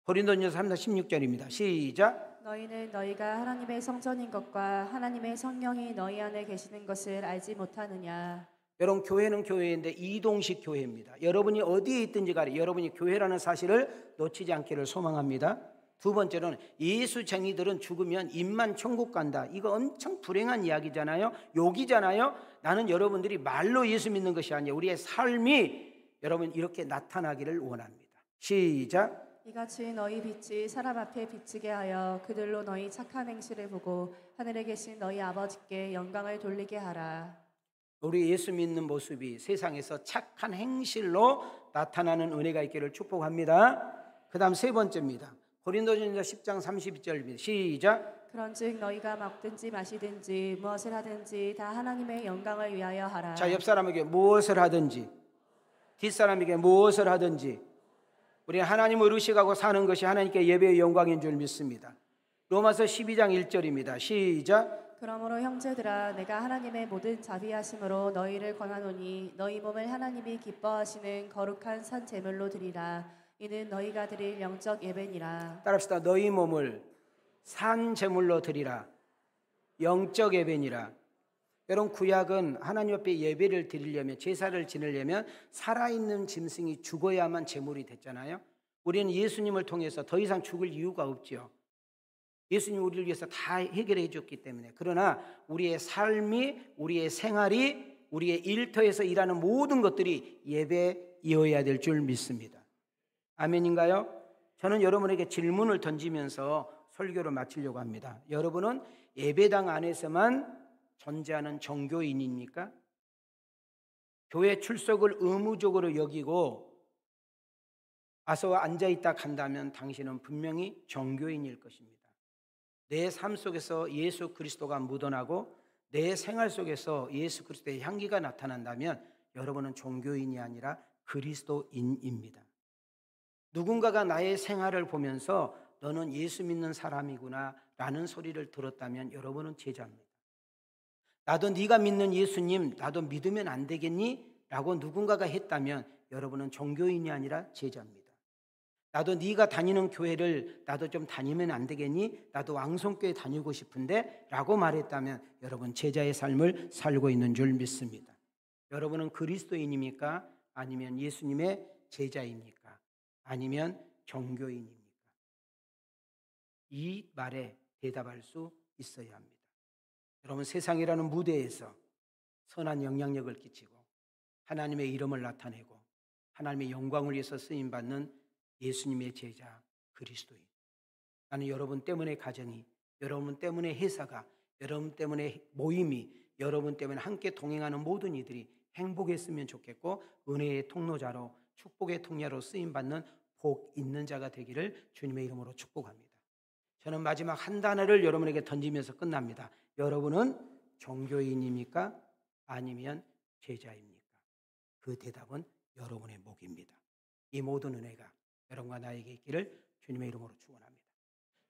고린도전서 3장 16절입니다. 시작. 너희는 너희가 하나님의 성전인 것과 하나님의 성령이 너희 안에 계시는 것을 알지 못하느냐. 여러분, 교회는 교회인데 이동식 교회입니다. 여러분이 어디에 있든지 간에 여러분이 교회라는 사실을 놓치지 않기를 소망합니다. 두 번째로는 예수쟁이들은 죽으면 입만 천국 간다. 이거 엄청 불행한 이야기잖아요. 욕이잖아요. 나는 여러분들이 말로 예수 믿는 것이 아니에요. 우리의 삶이 여러분 이렇게 나타나기를 원합니다. 시작. 이같이 너희 빛이 사람 앞에 비치게 하여 그들로 너희 착한 행실을 보고 하늘에 계신 너희 아버지께 영광을 돌리게 하라. 우리 예수 믿는 모습이 세상에서 착한 행실로 나타나는 은혜가 있기를 축복합니다. 그 다음 세 번째입니다. 고린도전서 10장 32절입니다. 시작. 그런즉 너희가 먹든지 마시든지 무엇을 하든지 다 하나님의 영광을 위하여 하라. 자, 옆 사람에게 무엇을 하든지, 뒷사람에게 무엇을 하든지, 우리 하나님을 의식하고 사는 것이 하나님께 예배의 영광인 줄 믿습니다. 로마서 12장 1절입니다. 시작. 그러므로 형제들아, 내가 하나님의 모든 자비하심으로 너희를 권하노니 너희 몸을 하나님이 기뻐하시는 거룩한 산 제물로 드리라. 이는 너희가 드릴 영적 예배니라. 따라합시다. 너희 몸을 산 제물로 드리라. 영적 예배니라. 여러분, 구약은 하나님 앞에 예배를 드리려면, 제사를 지내려면 살아있는 짐승이 죽어야만 제물이 됐잖아요. 우리는 예수님을 통해서 더 이상 죽을 이유가 없죠. 예수님이 우리를 위해서 다 해결해 줬기 때문에. 그러나 우리의 삶이, 우리의 생활이, 우리의 일터에서 일하는 모든 것들이 예배이어야 될 줄 믿습니다. 아멘인가요? 저는 여러분에게 질문을 던지면서 설교를 마치려고 합니다. 여러분은 예배당 안에서만 존재하는 종교인입니까? 교회 출석을 의무적으로 여기고 와서 앉아있다 간다면 당신은 분명히 종교인일 것입니다. 내 삶 속에서 예수 그리스도가 묻어나고 내 생활 속에서 예수 그리스도의 향기가 나타난다면 여러분은 종교인이 아니라 그리스도인입니다. 누군가가 나의 생활을 보면서 너는 예수 믿는 사람이구나 라는 소리를 들었다면 여러분은 제자입니다. 나도 네가 믿는 예수님 나도 믿으면 안 되겠니? 라고 누군가가 했다면 여러분은 종교인이 아니라 제자입니다. 나도 네가 다니는 교회를 나도 좀 다니면 안 되겠니? 나도 왕성교회 다니고 싶은데 라고 말했다면 여러분 제자의 삶을 살고 있는 줄 믿습니다. 여러분은 그리스도인입니까? 아니면 예수님의 제자입니까? 아니면 종교인입니까? 이 말에 대답할 수 있어야 합니다. 여러분, 세상이라는 무대에서 선한 영향력을 끼치고 하나님의 이름을 나타내고 하나님의 영광을 위해서 쓰임받는 예수님의 제자 그리스도인. 나는 여러분 때문에 가정이, 여러분 때문에 회사가, 여러분 때문에 모임이, 여러분 때문에 함께 동행하는 모든 이들이 행복했으면 좋겠고 은혜의 통로자로, 축복의 통로자로 쓰임받는 복 있는 자가 되기를 주님의 이름으로 축복합니다. 저는 마지막 한 단어를 여러분에게 던지면서 끝납니다. 여러분은 종교인입니까? 아니면 제자입니까? 그 대답은 여러분의 몫입니다. 이 모든 은혜가 여러분과 나에게 있기를 주님의 이름으로 축원합니다.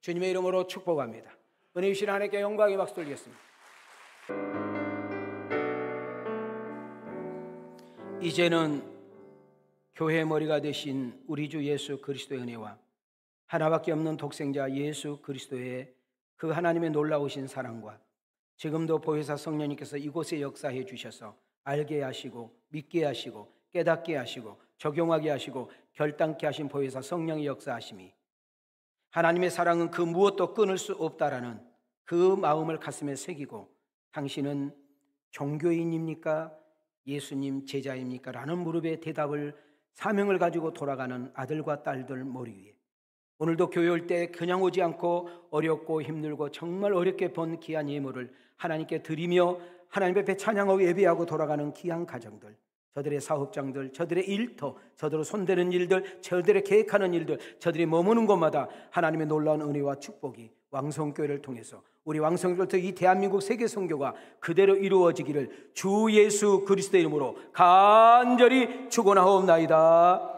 주님의 이름으로 축복합니다. 은혜 주신 하나님께 영광의 박수 돌리겠습니다. 이제는 교회의 머리가 되신 우리 주 예수 그리스도의 은혜와 하나밖에 없는 독생자 예수 그리스도의 그 하나님의 놀라우신 사랑과 지금도 보혜사 성령님께서 이곳에 역사해 주셔서 알게 하시고 믿게 하시고 깨닫게 하시고 적용하게 하시고 결단케 하신 보혜사 성령의 역사하심이 하나님의 사랑은 그 무엇도 끊을 수 없다라는 그 마음을 가슴에 새기고 당신은 종교인입니까? 예수님 제자입니까? 라는 물음에 대답을 사명을 가지고 돌아가는 아들과 딸들 머리 위에 오늘도 교회 올 때 그냥 오지 않고 어렵고 힘들고 정말 어렵게 번 귀한 예물을 하나님께 드리며 하나님 앞에 찬양하고 예배하고 돌아가는 귀한 가정들, 저들의 사업장들, 저들의 일터, 저들의 손대는 일들, 저들의 계획하는 일들, 저들이 머무는 곳마다 하나님의 놀라운 은혜와 축복이 왕성교회를 통해서 우리 왕성교회 이 대한민국 세계 선교가 그대로 이루어지기를 주 예수 그리스도의 이름으로 간절히 축원하옵나이다.